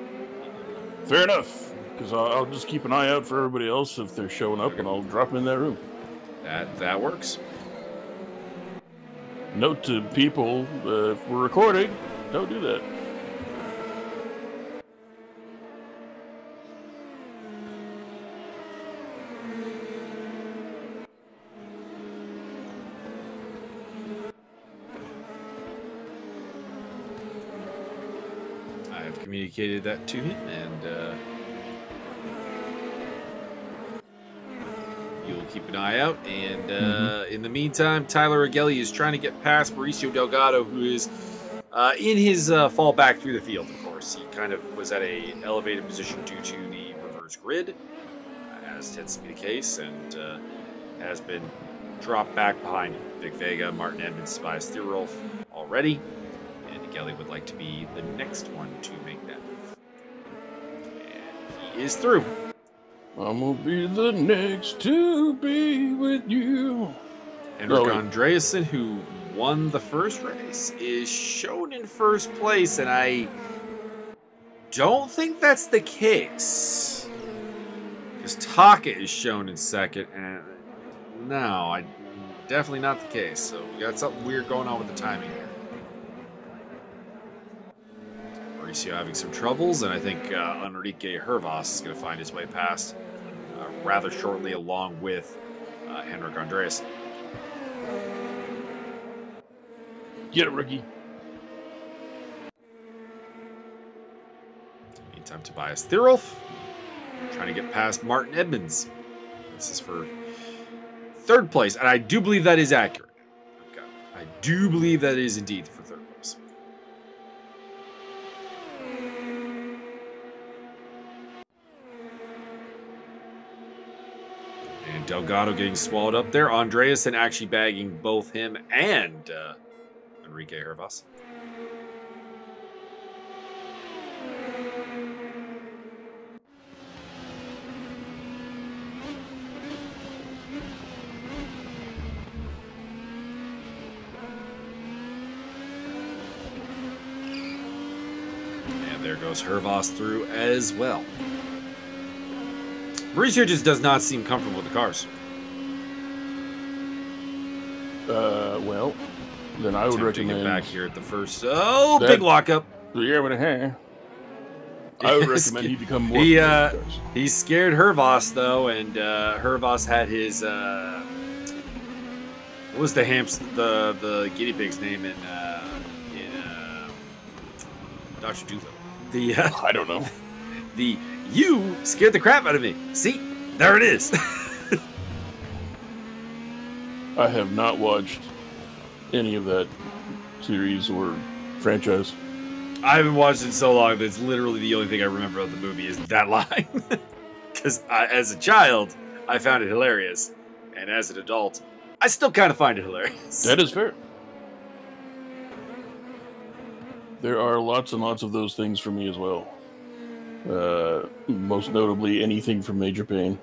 Fair enough, because I'll just keep an eye out for everybody else if they're showing up, and I'll drop them in that room. That works. Note to people, if we're recording, don't do that. I've communicated that to him, and you'll keep an eye out. And in the meantime, Tyler Agelli is trying to get past Mauricio Delgado, who is in his fall back through the field, of course. He kind of was at a elevated position due to the reverse grid, as tends to be the case, and has been dropped back behind Vic Vega, Martin Edmonds, Tobias Thierolf already. And Agelli would like to be the next one to make that move. And he is through. I'm gonna be the next to be with you. Henrik Andreasen, who won the first race, is shown in first place, and I don't think that's the case. Because Taka is shown in second, and no, definitely not the case. So we got something weird going on with the timing here. Mauricio having some troubles, and I think Enrique Hervas is going to find his way past rather shortly, along with Henrik Andreasen. Get it, rookie. Meantime, Tobias Thierolf trying to get past Martin Edmonds. This is for third place, and I do believe that is accurate. Okay. I do believe that is indeed for third place. And Delgado getting swallowed up there. Andreasen actually bagging both him and Enrique Hervas. And there goes Hervas through as well. Mauricio just does not seem comfortable with the cars. Well, then I would recommend... back here at the first... Oh, big lockup. Yeah, but I would recommend he become more... He scared Hervas, though, and Hervas had his... what was the guinea pig's name in Dr. Dolittle? I don't know. You scared the crap out of me. See? There it is. I have not watched any of that series or franchise. I haven't watched it in so long that it's literally the only thing I remember of the movie is that line. Because as a child, I found it hilarious. And as an adult, I still kind of find it hilarious. That is fair. There are lots and lots of those things for me as well. Most notably, anything from Major Payne,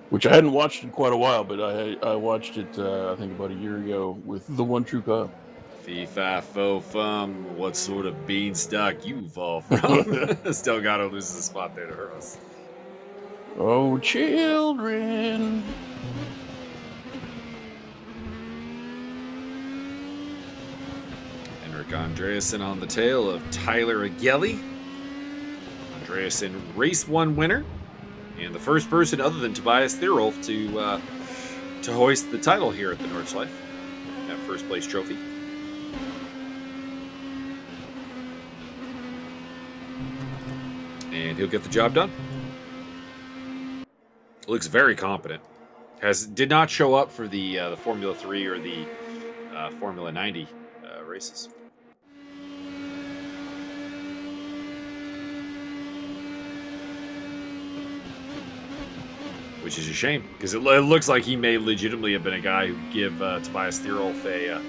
which I hadn't watched in quite a while, but I watched it, I think about a year ago with The One True Kyle. Fee, fi, fo, fum, what sort of beanstalk you fall from? Delgado loses the spot there to Hervas. Oh, children. Henrik Andreasen on the tail of Tyler Agelli. Andreasen, race 1 winner, and the first person other than Tobias Thierolf to hoist the title here at the Nordschleife, that first place trophy. And he'll get the job done. Looks very competent. Did not show up for the Formula 3 or the Formula 90 races. Which is a shame, because it looks like he may legitimately have been a guy who give Tobias Thierolf a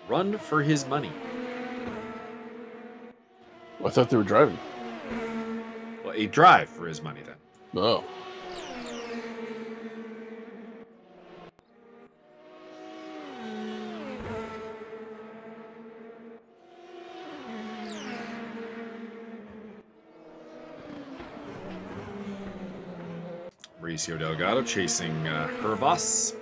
run for his money. I thought they were driving. Well, a drive for his money then. Oh. Mauricio Delgado chasing Hervas.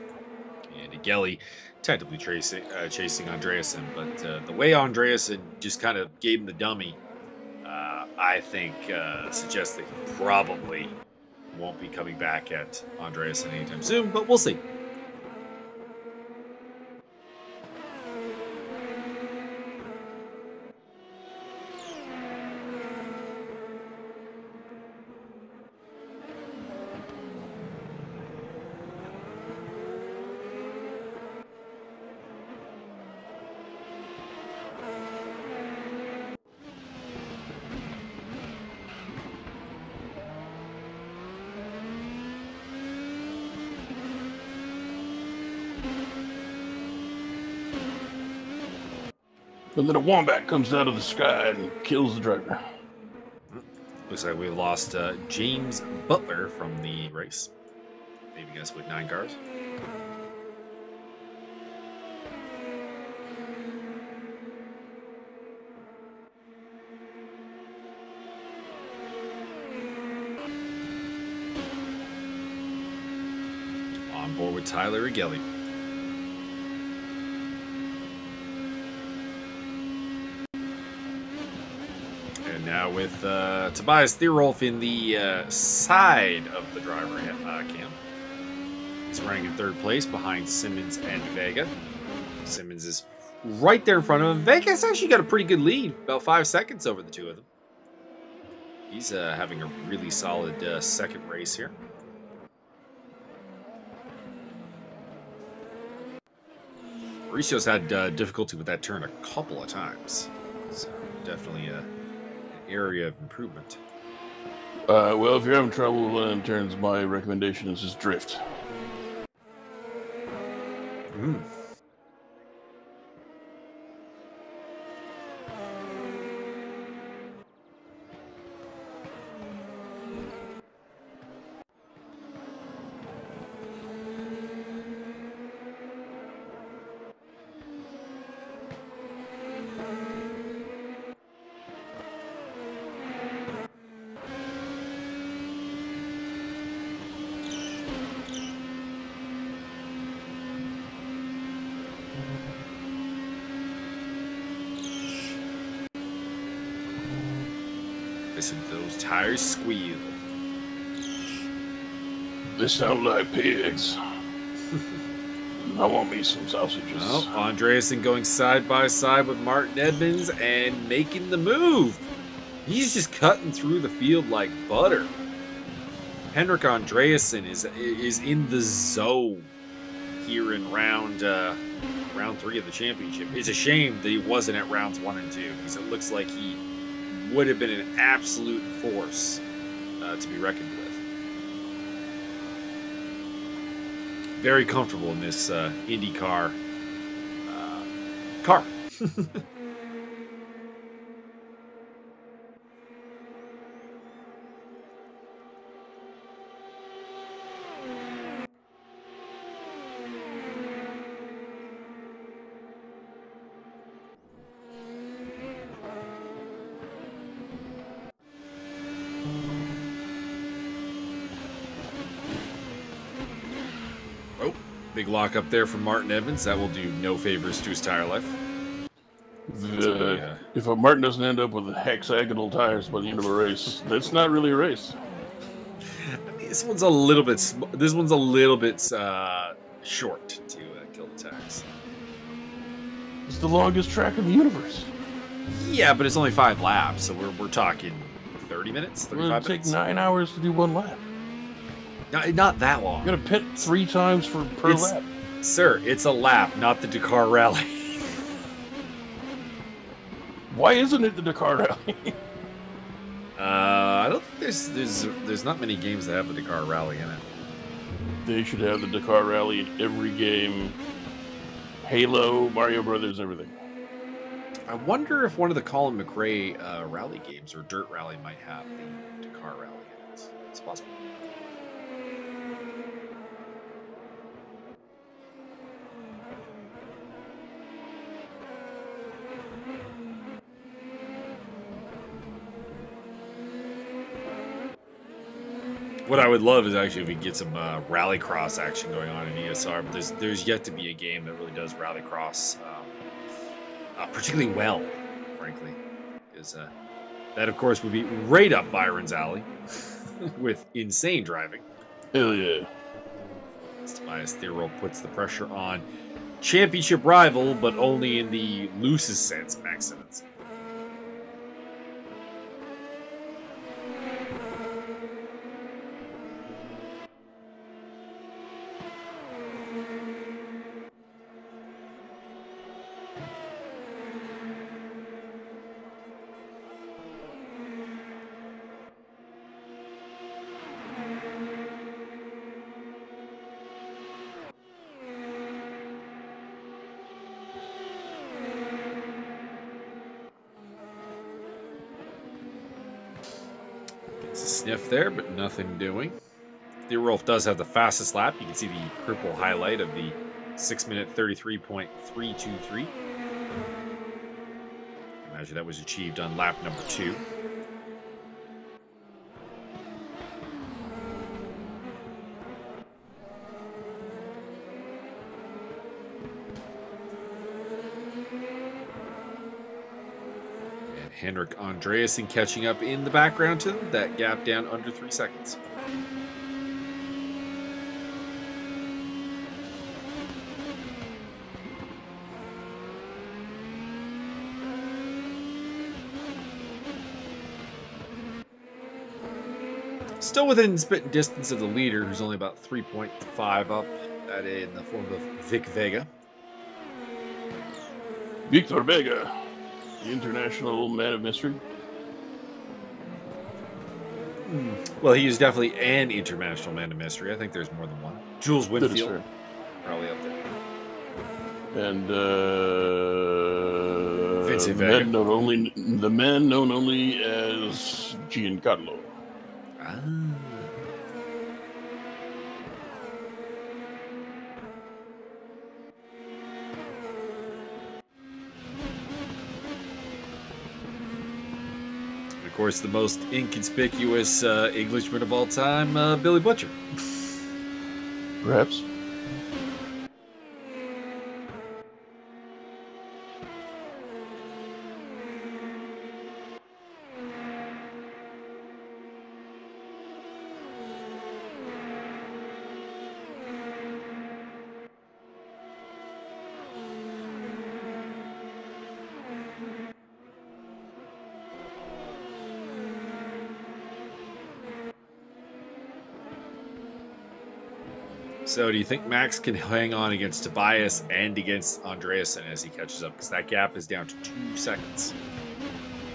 And Gelli technically chasing Andreasen. But the way Andreasen just kind of gave him the dummy, I think suggests that he probably won't be coming back at Andreasen anytime soon. But we'll see. And then a wombat comes out of the sky and kills the driver. Looks like we lost James Butler from the race, leaving us with 9 cars. On board with Tyler Gelli. Now with Tobias Thierolf in the side of the driver cam. He's running in 3rd place behind Simmons and Vega. Simmons is right there in front of him. Vega's actually got a pretty good lead, about 5 seconds over the two of them. He's having a really solid 2nd race here. Mauricio's had difficulty with that turn a couple of times. So definitely area of improvement. Well, if you're having trouble with one of them turns, my recommendation is just drift. Listen to those tires squeal. They sound like pigs. I want me some sausages. Well, Andreasen going side by side with Martin Edmonds and making the move. He's just cutting through the field like butter. Henrik Andreasen is in the zone here in round 3 of the championship. It's a shame that he wasn't at rounds 1 and 2 because it looks like he would have been an absolute force to be reckoned with. Very comfortable in this IndyCar car. Big lock up there from Martin Edmonds. That will do no favors to his tire life. If a Martin doesn't end up with hexagonal tires by the end of a race, that's not really a race. I mean, this one's a little bit short to kill the tires. It's the longest track in the universe. Yeah, but it's only 5 laps, so we're talking 30 minutes, 35 minutes. It'll take 9 hours to do 1 lap. Not that long. You're gonna pit 3 times per lap. Sir, it's a lap, not the Dakar Rally. Why isn't it the Dakar Rally? I don't think there's not many games that have the Dakar Rally in it. They should have the Dakar Rally in every game. Halo, Mario Brothers, everything. I wonder if one of the Colin McRae rally games or Dirt Rally might have the Dakar Rally in it. It's possible. What I would love is actually if we get some rallycross action going on in ESR, but there's yet to be a game that really does rallycross particularly well, frankly, because that of course would be right up Byron's alley with insane driving. Hell yeah! Tobias Therold puts the pressure on championship rival, but only in the loosest sense, Max Simmons. Sniff there, but nothing doing. Therold does have the fastest lap. You can see the purple highlight of the 6-minute 33.323. Imagine that was achieved on lap number 2. Henrik Andreasen catching up in the background to them. That gap down under 3 seconds. Still within spitting distance of the leader, who's only about 3.5 up. That in the form of Vic Vega. Victor Vega. The international man of mystery. Well, he is definitely an international man of mystery. I think there's more than one. Jules Winfield, probably up there. And Vincent the Vega. man known only as Giancarlo. Ah. Of course, the most inconspicuous Englishman of all time, Billy Butcher. Perhaps. So do you think Max can hang on against Tobias and against Andreasen as he catches up? Because that gap is down to 2 seconds.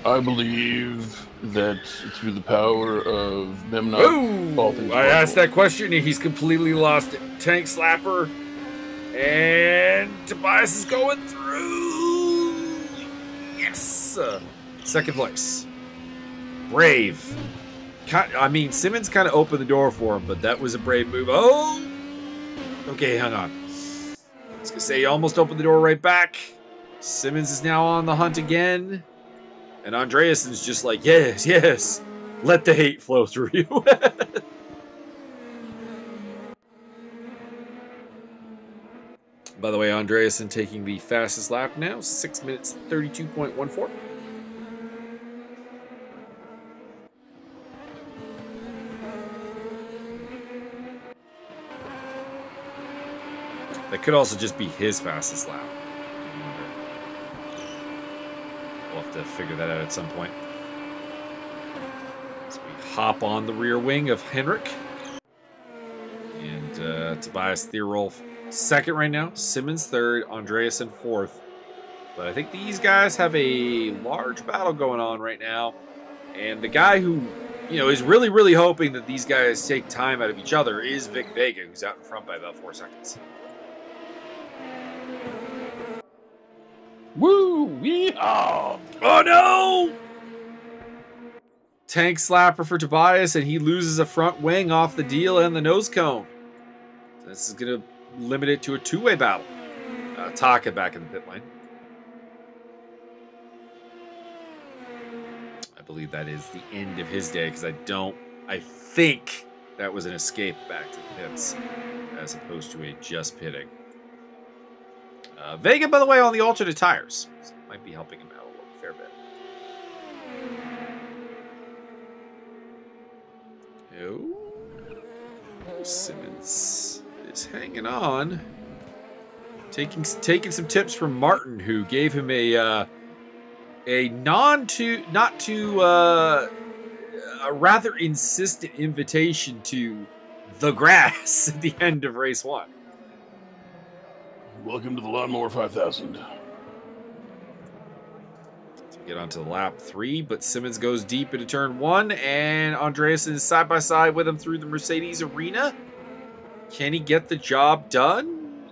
I believe that through the power of them not... Oh! I asked that question and he's completely lost it. Tank slapper. And Tobias is going through. Yes! Second place. Brave. I mean, Simmons kind of opened the door for him, but that was a brave move. Oh! Okay, hang on. I was going to say he almost opened the door right back. Simmons is now on the hunt again. And Andreasen's just like, yes, yes. Let the hate flow through you. By the way, Andreasen taking the fastest lap now. 6 minutes, 32.14. That could also just be his fastest lap. We'll have to figure that out at some point. So we hop on the rear wing of Henrik. And Tobias Therold second right now. Simmons third. Andreasen fourth. But I think these guys have a large battle going on right now. And the guy who, you know, is really, really hoping that these guys take time out of each other is Vic Vega, who's out in front by about 4 seconds. Woo! Yeehaw! Oh no! Tank slapper for Tobias, and he loses a front wing off the deal and the nose cone. This is going to limit it to a two-way battle. Taka back in the pit lane. I believe that is the end of his day because I think that was an escape back to the pits as opposed to a just pitting. Vega, by the way, on the alternate tires. So might be helping him out a fair bit. Oh, Simmons is hanging on. Taking some tips from Martin, who gave him a rather insistent invitation to the grass at the end of race 1. Welcome to the Lawnmower 5000. So we get onto the lap 3, but Simmons goes deep into turn 1, and Andreas is side by side with him through the Mercedes arena. Can he get the job done?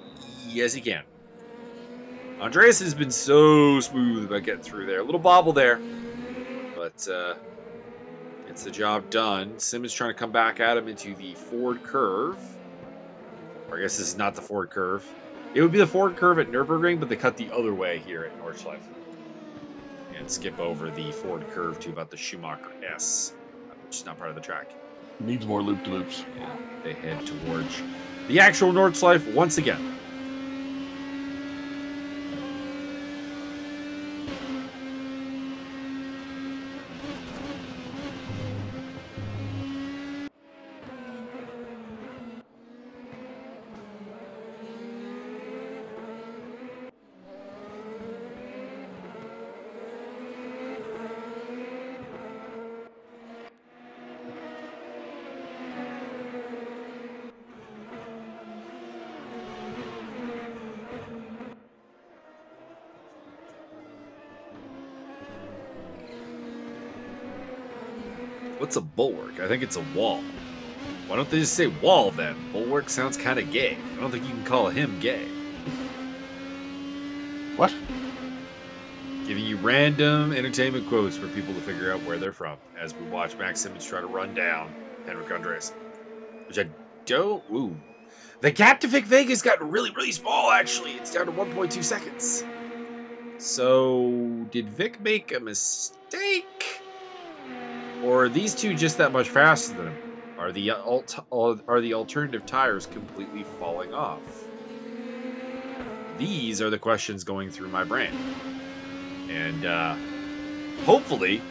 Yes, he can. Andreas has been so smooth about getting through there. A little bobble there, but gets the job done. Simmons trying to come back at him into the Ford curve. Or I guess this is not the Ford curve. It would be the Ford curve at Nürburgring, but they cut the other way here at Nordschleife. And skip over the Ford curve to about the Schumacher S, which is not part of the track. Needs more loop-de-loops. Yeah, they head towards the actual Nordschleife once again. What's a bulwark? I think it's a wall. Why don't they just say wall then? Bulwark sounds kind of gay. I don't think you can call him gay. What? Giving you random entertainment quotes for people to figure out where they're from as we watch Max Simmons try to run down Henrik Andreas. Which I don't... Ooh. The gap to Vic Vega's gotten really, really small, actually. It's down to 1.2 seconds. So, did Vic make a mistake? Or are these two just that much faster than him? Are the alternative tires completely falling off? These are the questions going through my brain. And hopefully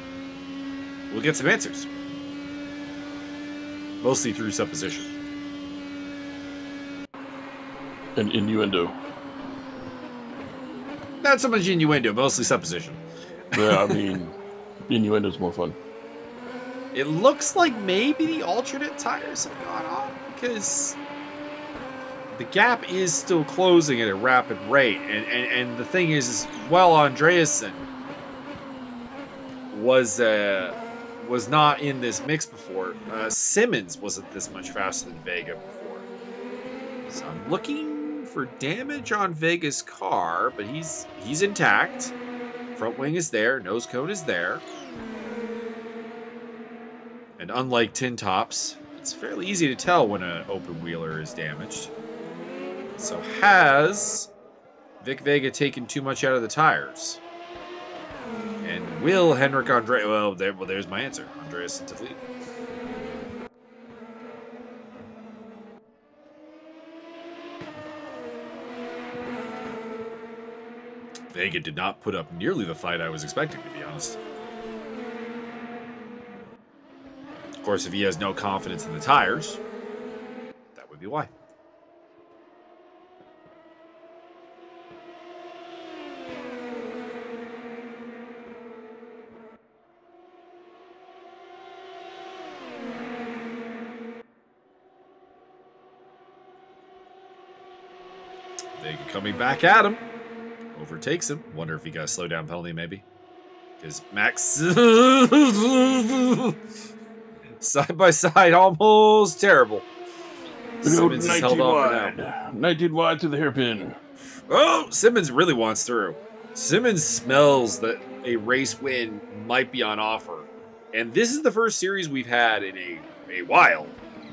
we'll get some answers. Mostly through supposition. And innuendo. Not so much innuendo, mostly supposition. Yeah, I mean, innuendo's more fun. It looks like maybe the alternate tires have gone off because the gap is still closing at a rapid rate. And the thing is while Andreasen was not in this mix before, Simmons wasn't this much faster than Vega before. So I'm looking for damage on Vega's car, but he's intact. Front wing is there, nose cone is there. And unlike tin tops, it's fairly easy to tell when an open wheeler is damaged. So has Vic Vega taken too much out of the tires? And will Henrik Andreas... Well, there's my answer. Andreas into lead. Vega did not put up nearly the fight I was expecting, to be honest. Of course, if he has no confidence in the tires, that would be why. Vega coming back at him. Overtakes him. Wonder if he got a slow down penalty, maybe. Because Max... side by side, almost terrible. Simmons is held off for now. 19 wide to the hairpin. Oh, Simmons really wants through. Simmons smells that a race win might be on offer. And this is the first series we've had in a while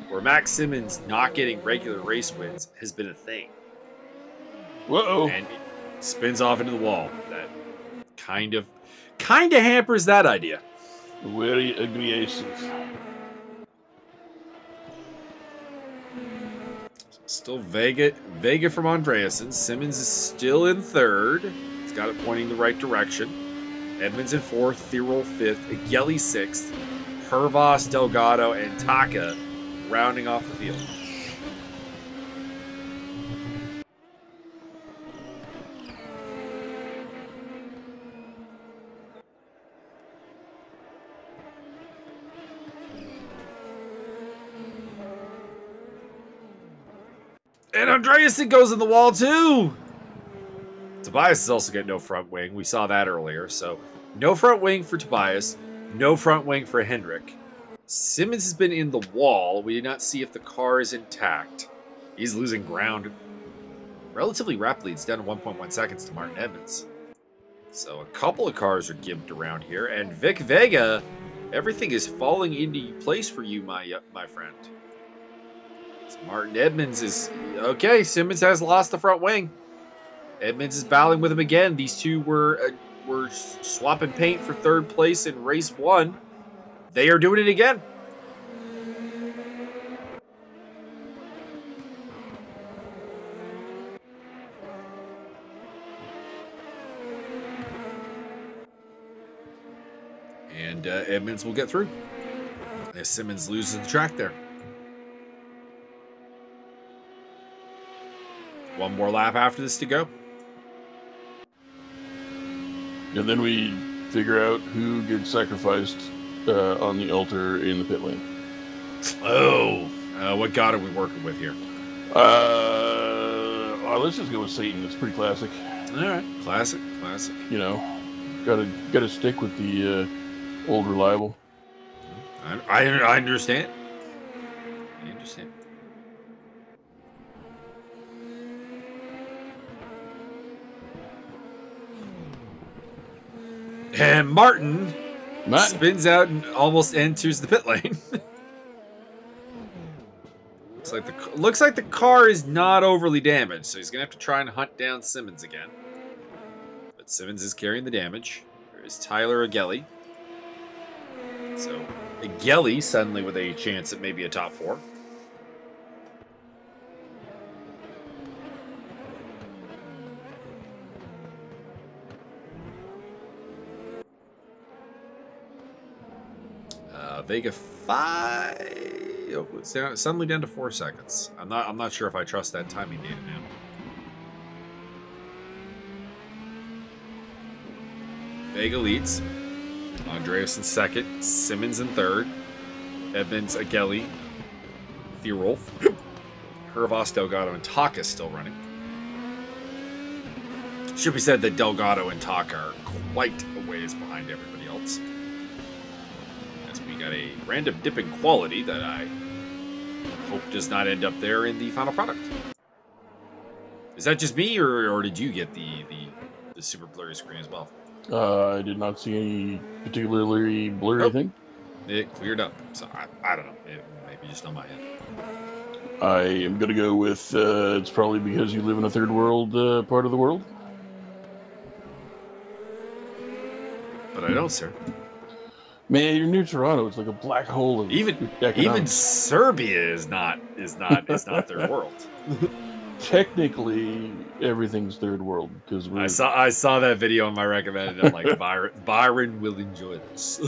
where Max Simmons not getting regular race wins has been a thing. Whoa. And it spins off into the wall. That kind of hampers that idea. Very aggressive. Still Vega from Andreasen. Simmons is still in third. He's got it pointing the right direction. Edmonds in fourth, Thirol fifth, Agueli sixth, Hervas, Delgado, and Taka rounding off the field. And Andreasen goes in the wall too. Tobias is also getting no front wing. We saw that earlier. So no front wing for Tobias. No front wing for Hendrick. Simmons has been in the wall. We did not see if the car is intact. He's losing ground relatively rapidly. It's down to 1.1 seconds to Martin Edmonds. So a couple of cars are gimped around here. And Vic Vega, everything is falling into place for you, my friend. So Martin Edmonds is... Okay, Simmons has lost the front wing. Edmonds is battling with him again. These two were swapping paint for third place in race 1. They are doing it again. And Edmonds will get through. As Simmons loses the track there. One more lap after this to go. And then we figure out who gets sacrificed on the altar in the pit lane. Oh, what god are we working with here? Let's just go with Satan. It's pretty classic. All right, classic. You know, gotta stick with the old reliable. I understand. I understand. And Martin spins out and almost enters the pit lane. looks like the car is not overly damaged, so he's gonna have to try and hunt down Simmons again. But Simmons is carrying the damage. There is Tyler Agueli. So Agueli suddenly with a chance at maybe a top 4. Vega 5. Oh, it's down, suddenly down to 4 seconds. I'm not sure if I trust that timing data now. Vega leads. Andreas in second. Simmons in third. Edmonds, Agueli, Thirolf, Hervas, Delgado, and Taka still running. Should be said that Delgado and Taka are quite a ways behind everybody else. Got a random dip in quality that I hope does not end up there in the final product. Is that just me, or did you get the super blurry screen as well? I did not see any particularly blurry thing. It cleared up, so I don't know. Maybe just on my end. I am going to go with it's probably because you live in a third world part of the world. But I don't, sir. Man, you're near Toronto. It's like a black hole of even Serbia is not third world. Technically, everything's third world because I saw that video on my recommended. I'm like, Byron will enjoy this.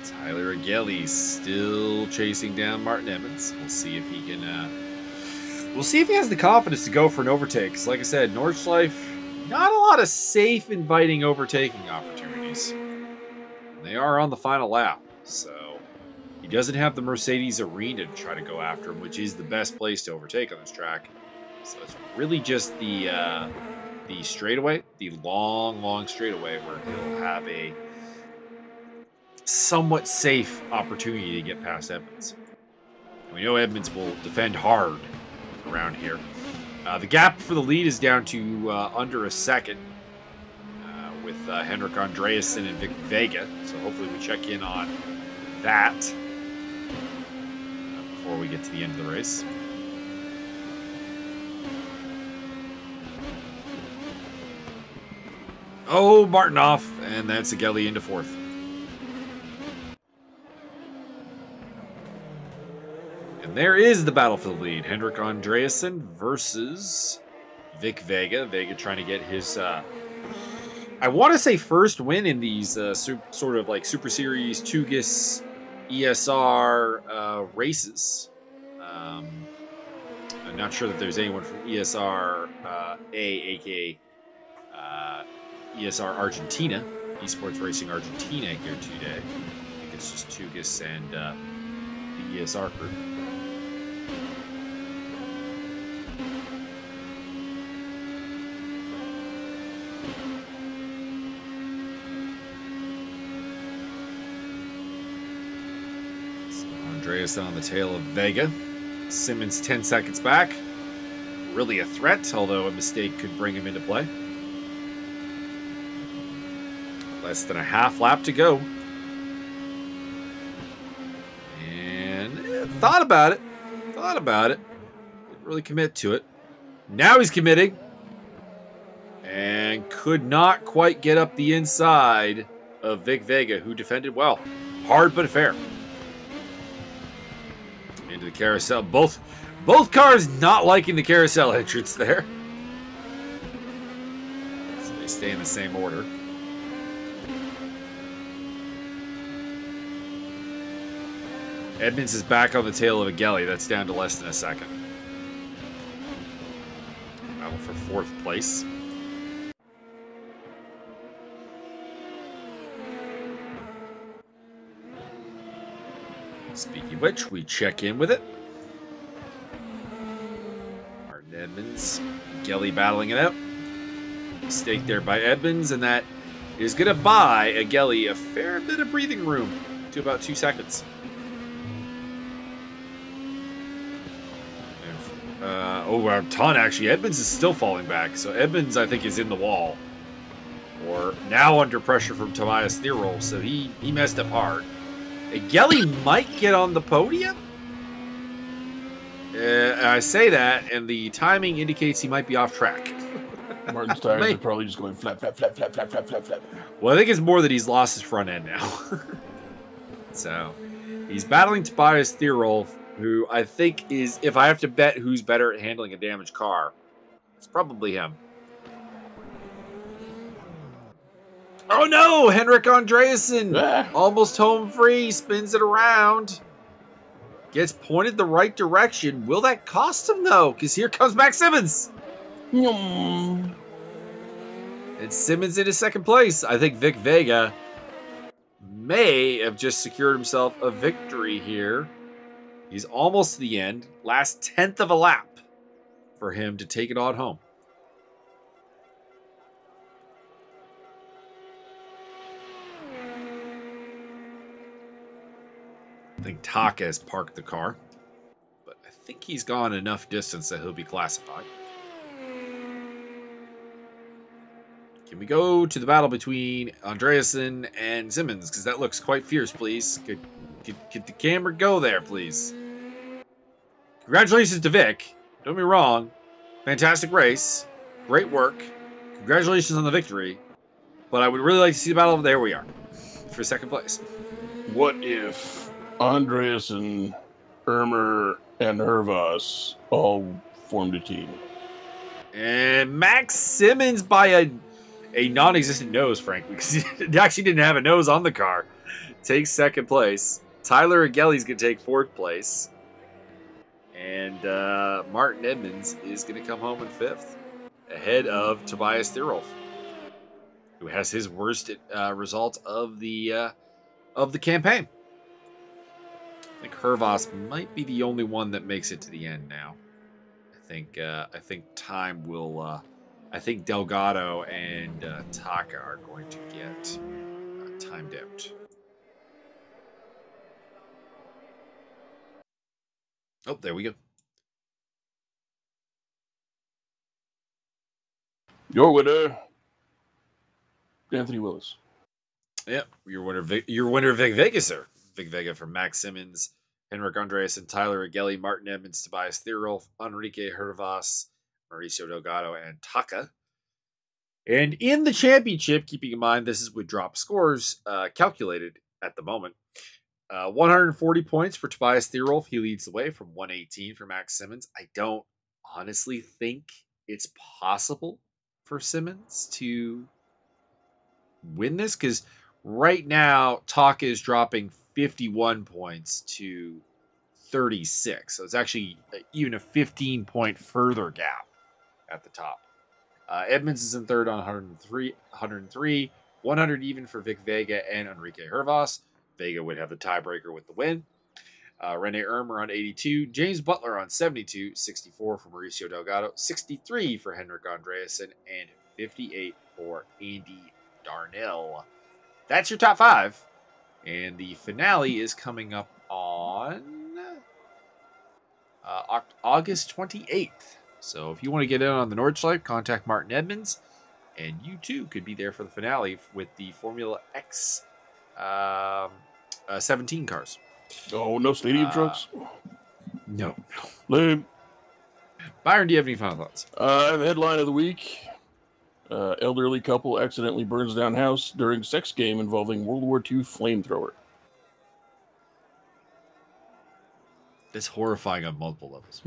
Tyler Agueli still chasing down Martin Edmonds. We'll see if he can. We'll see if he has the confidence to go for an overtake. 'Cause like I said, Nordschleife, not a lot of safe, inviting overtaking opportunities. They are on the final lap, so he doesn't have the Mercedes Arena to try to go after him, which is the best place to overtake on this track. So it's really just the straightaway, the long straightaway, where he'll have a somewhat safe opportunity to get past Edmonds. We know Edmonds will defend hard around here. The gap for the lead is down to under a second with Henrik Andreasen and Vic Vega. So hopefully we check in on that before we get to the end of the race. Oh, Martin off, and that's Agelli into fourth. And there is the battle for the lead. Henrik Andreasen versus Vic Vega. Vega trying to get his, I want to say first win in these sort of like Super Series Tugas ESR races. I'm not sure that there's anyone from ESR aka ESR Argentina, Esports Racing Argentina here today. I think it's just Tugas and the ESR group. Andreas on the tail of Vega. Simmons 10 seconds back. Really a threat, although a mistake could bring him into play. Less than a half lap to go. And thought about it. Didn't really commit to it. Now he's committing. And could not quite get up the inside of Vic Vega, who defended well. Hard but fair. Into the carousel. Both cars not liking the carousel entrance there. So they stay in the same order. Edmonds is back on the tail of Agelli. That's down to less than a second. Battle for fourth place. Speaking of which, we check in with it. Martin Edmonds, Agelli battling it out. Mistake there by Edmonds, and that is going to buy Agelli a fair bit of breathing room to about 2 seconds. A ton, actually. Edmonds is still falling back. So Edmonds, I think, is in the wall. Or now under pressure from Tobias Thierol. So he messed up hard. Agelli might get on the podium. I say that, and the timing indicates he might be off track. Martin's tires are probably just going flap, flap, flap, flap, flap, flap, flap, flap. Well, I think it's more that he's lost his front end now. So he's battling Tobias Thierol, who I think is, if I have to bet who's better at handling a damaged car, it's probably him. Oh no! Henrik Andreasen! Almost home free, spins it around. Gets pointed the right direction. Will that cost him though? Because here comes Max Simmons! And Simmons in his second place. I think Vic Vega may have just secured himself a victory here. He's almost to the end. Last 10th of a lap for him to take it on home. I think Taka has parked the car, but I think he's gone enough distance that he'll be classified. Can we go to the battle between Andreasen and Simmons? Because that looks quite fierce, please. Could the camera go there, please? Congratulations to Vic. Don't be wrong. Fantastic race. Great work. Congratulations on the victory. But I would really like to see the battle. There we are. For second place. What if Andreasen, Ermer, and Hervas all formed a team? And Max Simmons by a non-existent nose, frankly, because he actually didn't have a nose on the car, takes second place. Tyler Agelli's going to take fourth place. And Martin Edmonds is going to come home in fifth, ahead of Tobias Thierol, who has his worst result of the campaign. I think Hervas might be the only one that makes it to the end now. I I think time will. I think Delgado and Taka are going to get timed out. Oh, there we go. Your winner, Anthony Willis. Yep, your winner, Vic Vega, sir. Vic Vega from Max Simmons, Henrik Andreas, and Tyler Agelli, Martin Edmonds, Tobias Thierolf, Enrique Hervas, Mauricio Delgado, and Taka. And in the championship, keeping in mind this is with drop scores calculated at the moment, 140 points for Tobias Thierolf. He leads the way from 118 for Max Simmons. I don't honestly think it's possible for Simmons to win this because right now Taka is dropping 51 points to 36. So it's actually even a 15-point further gap at the top. Edmonds is in third on 103, 100 even for Vic Vega and Enrique Hervas. Vega would have the tiebreaker with the win. Rene Ermer on 82, James Butler on 72, 64 for Mauricio Delgado, 63 for Henrik Andreasen, and 58 for Andy Darnell. That's your top 5. And the finale is coming up on August 28th. So if you want to get in on the Nordschleife, contact Martin Edmonds, and you too could be there for the finale with the Formula X 17 cars. Oh, no stadium trucks? No. Lame. Byron, do you have any final thoughts? The headline of the week. Elderly couple accidentally burns down house during sex game involving World War II flamethrower. That's horrifying on multiple levels.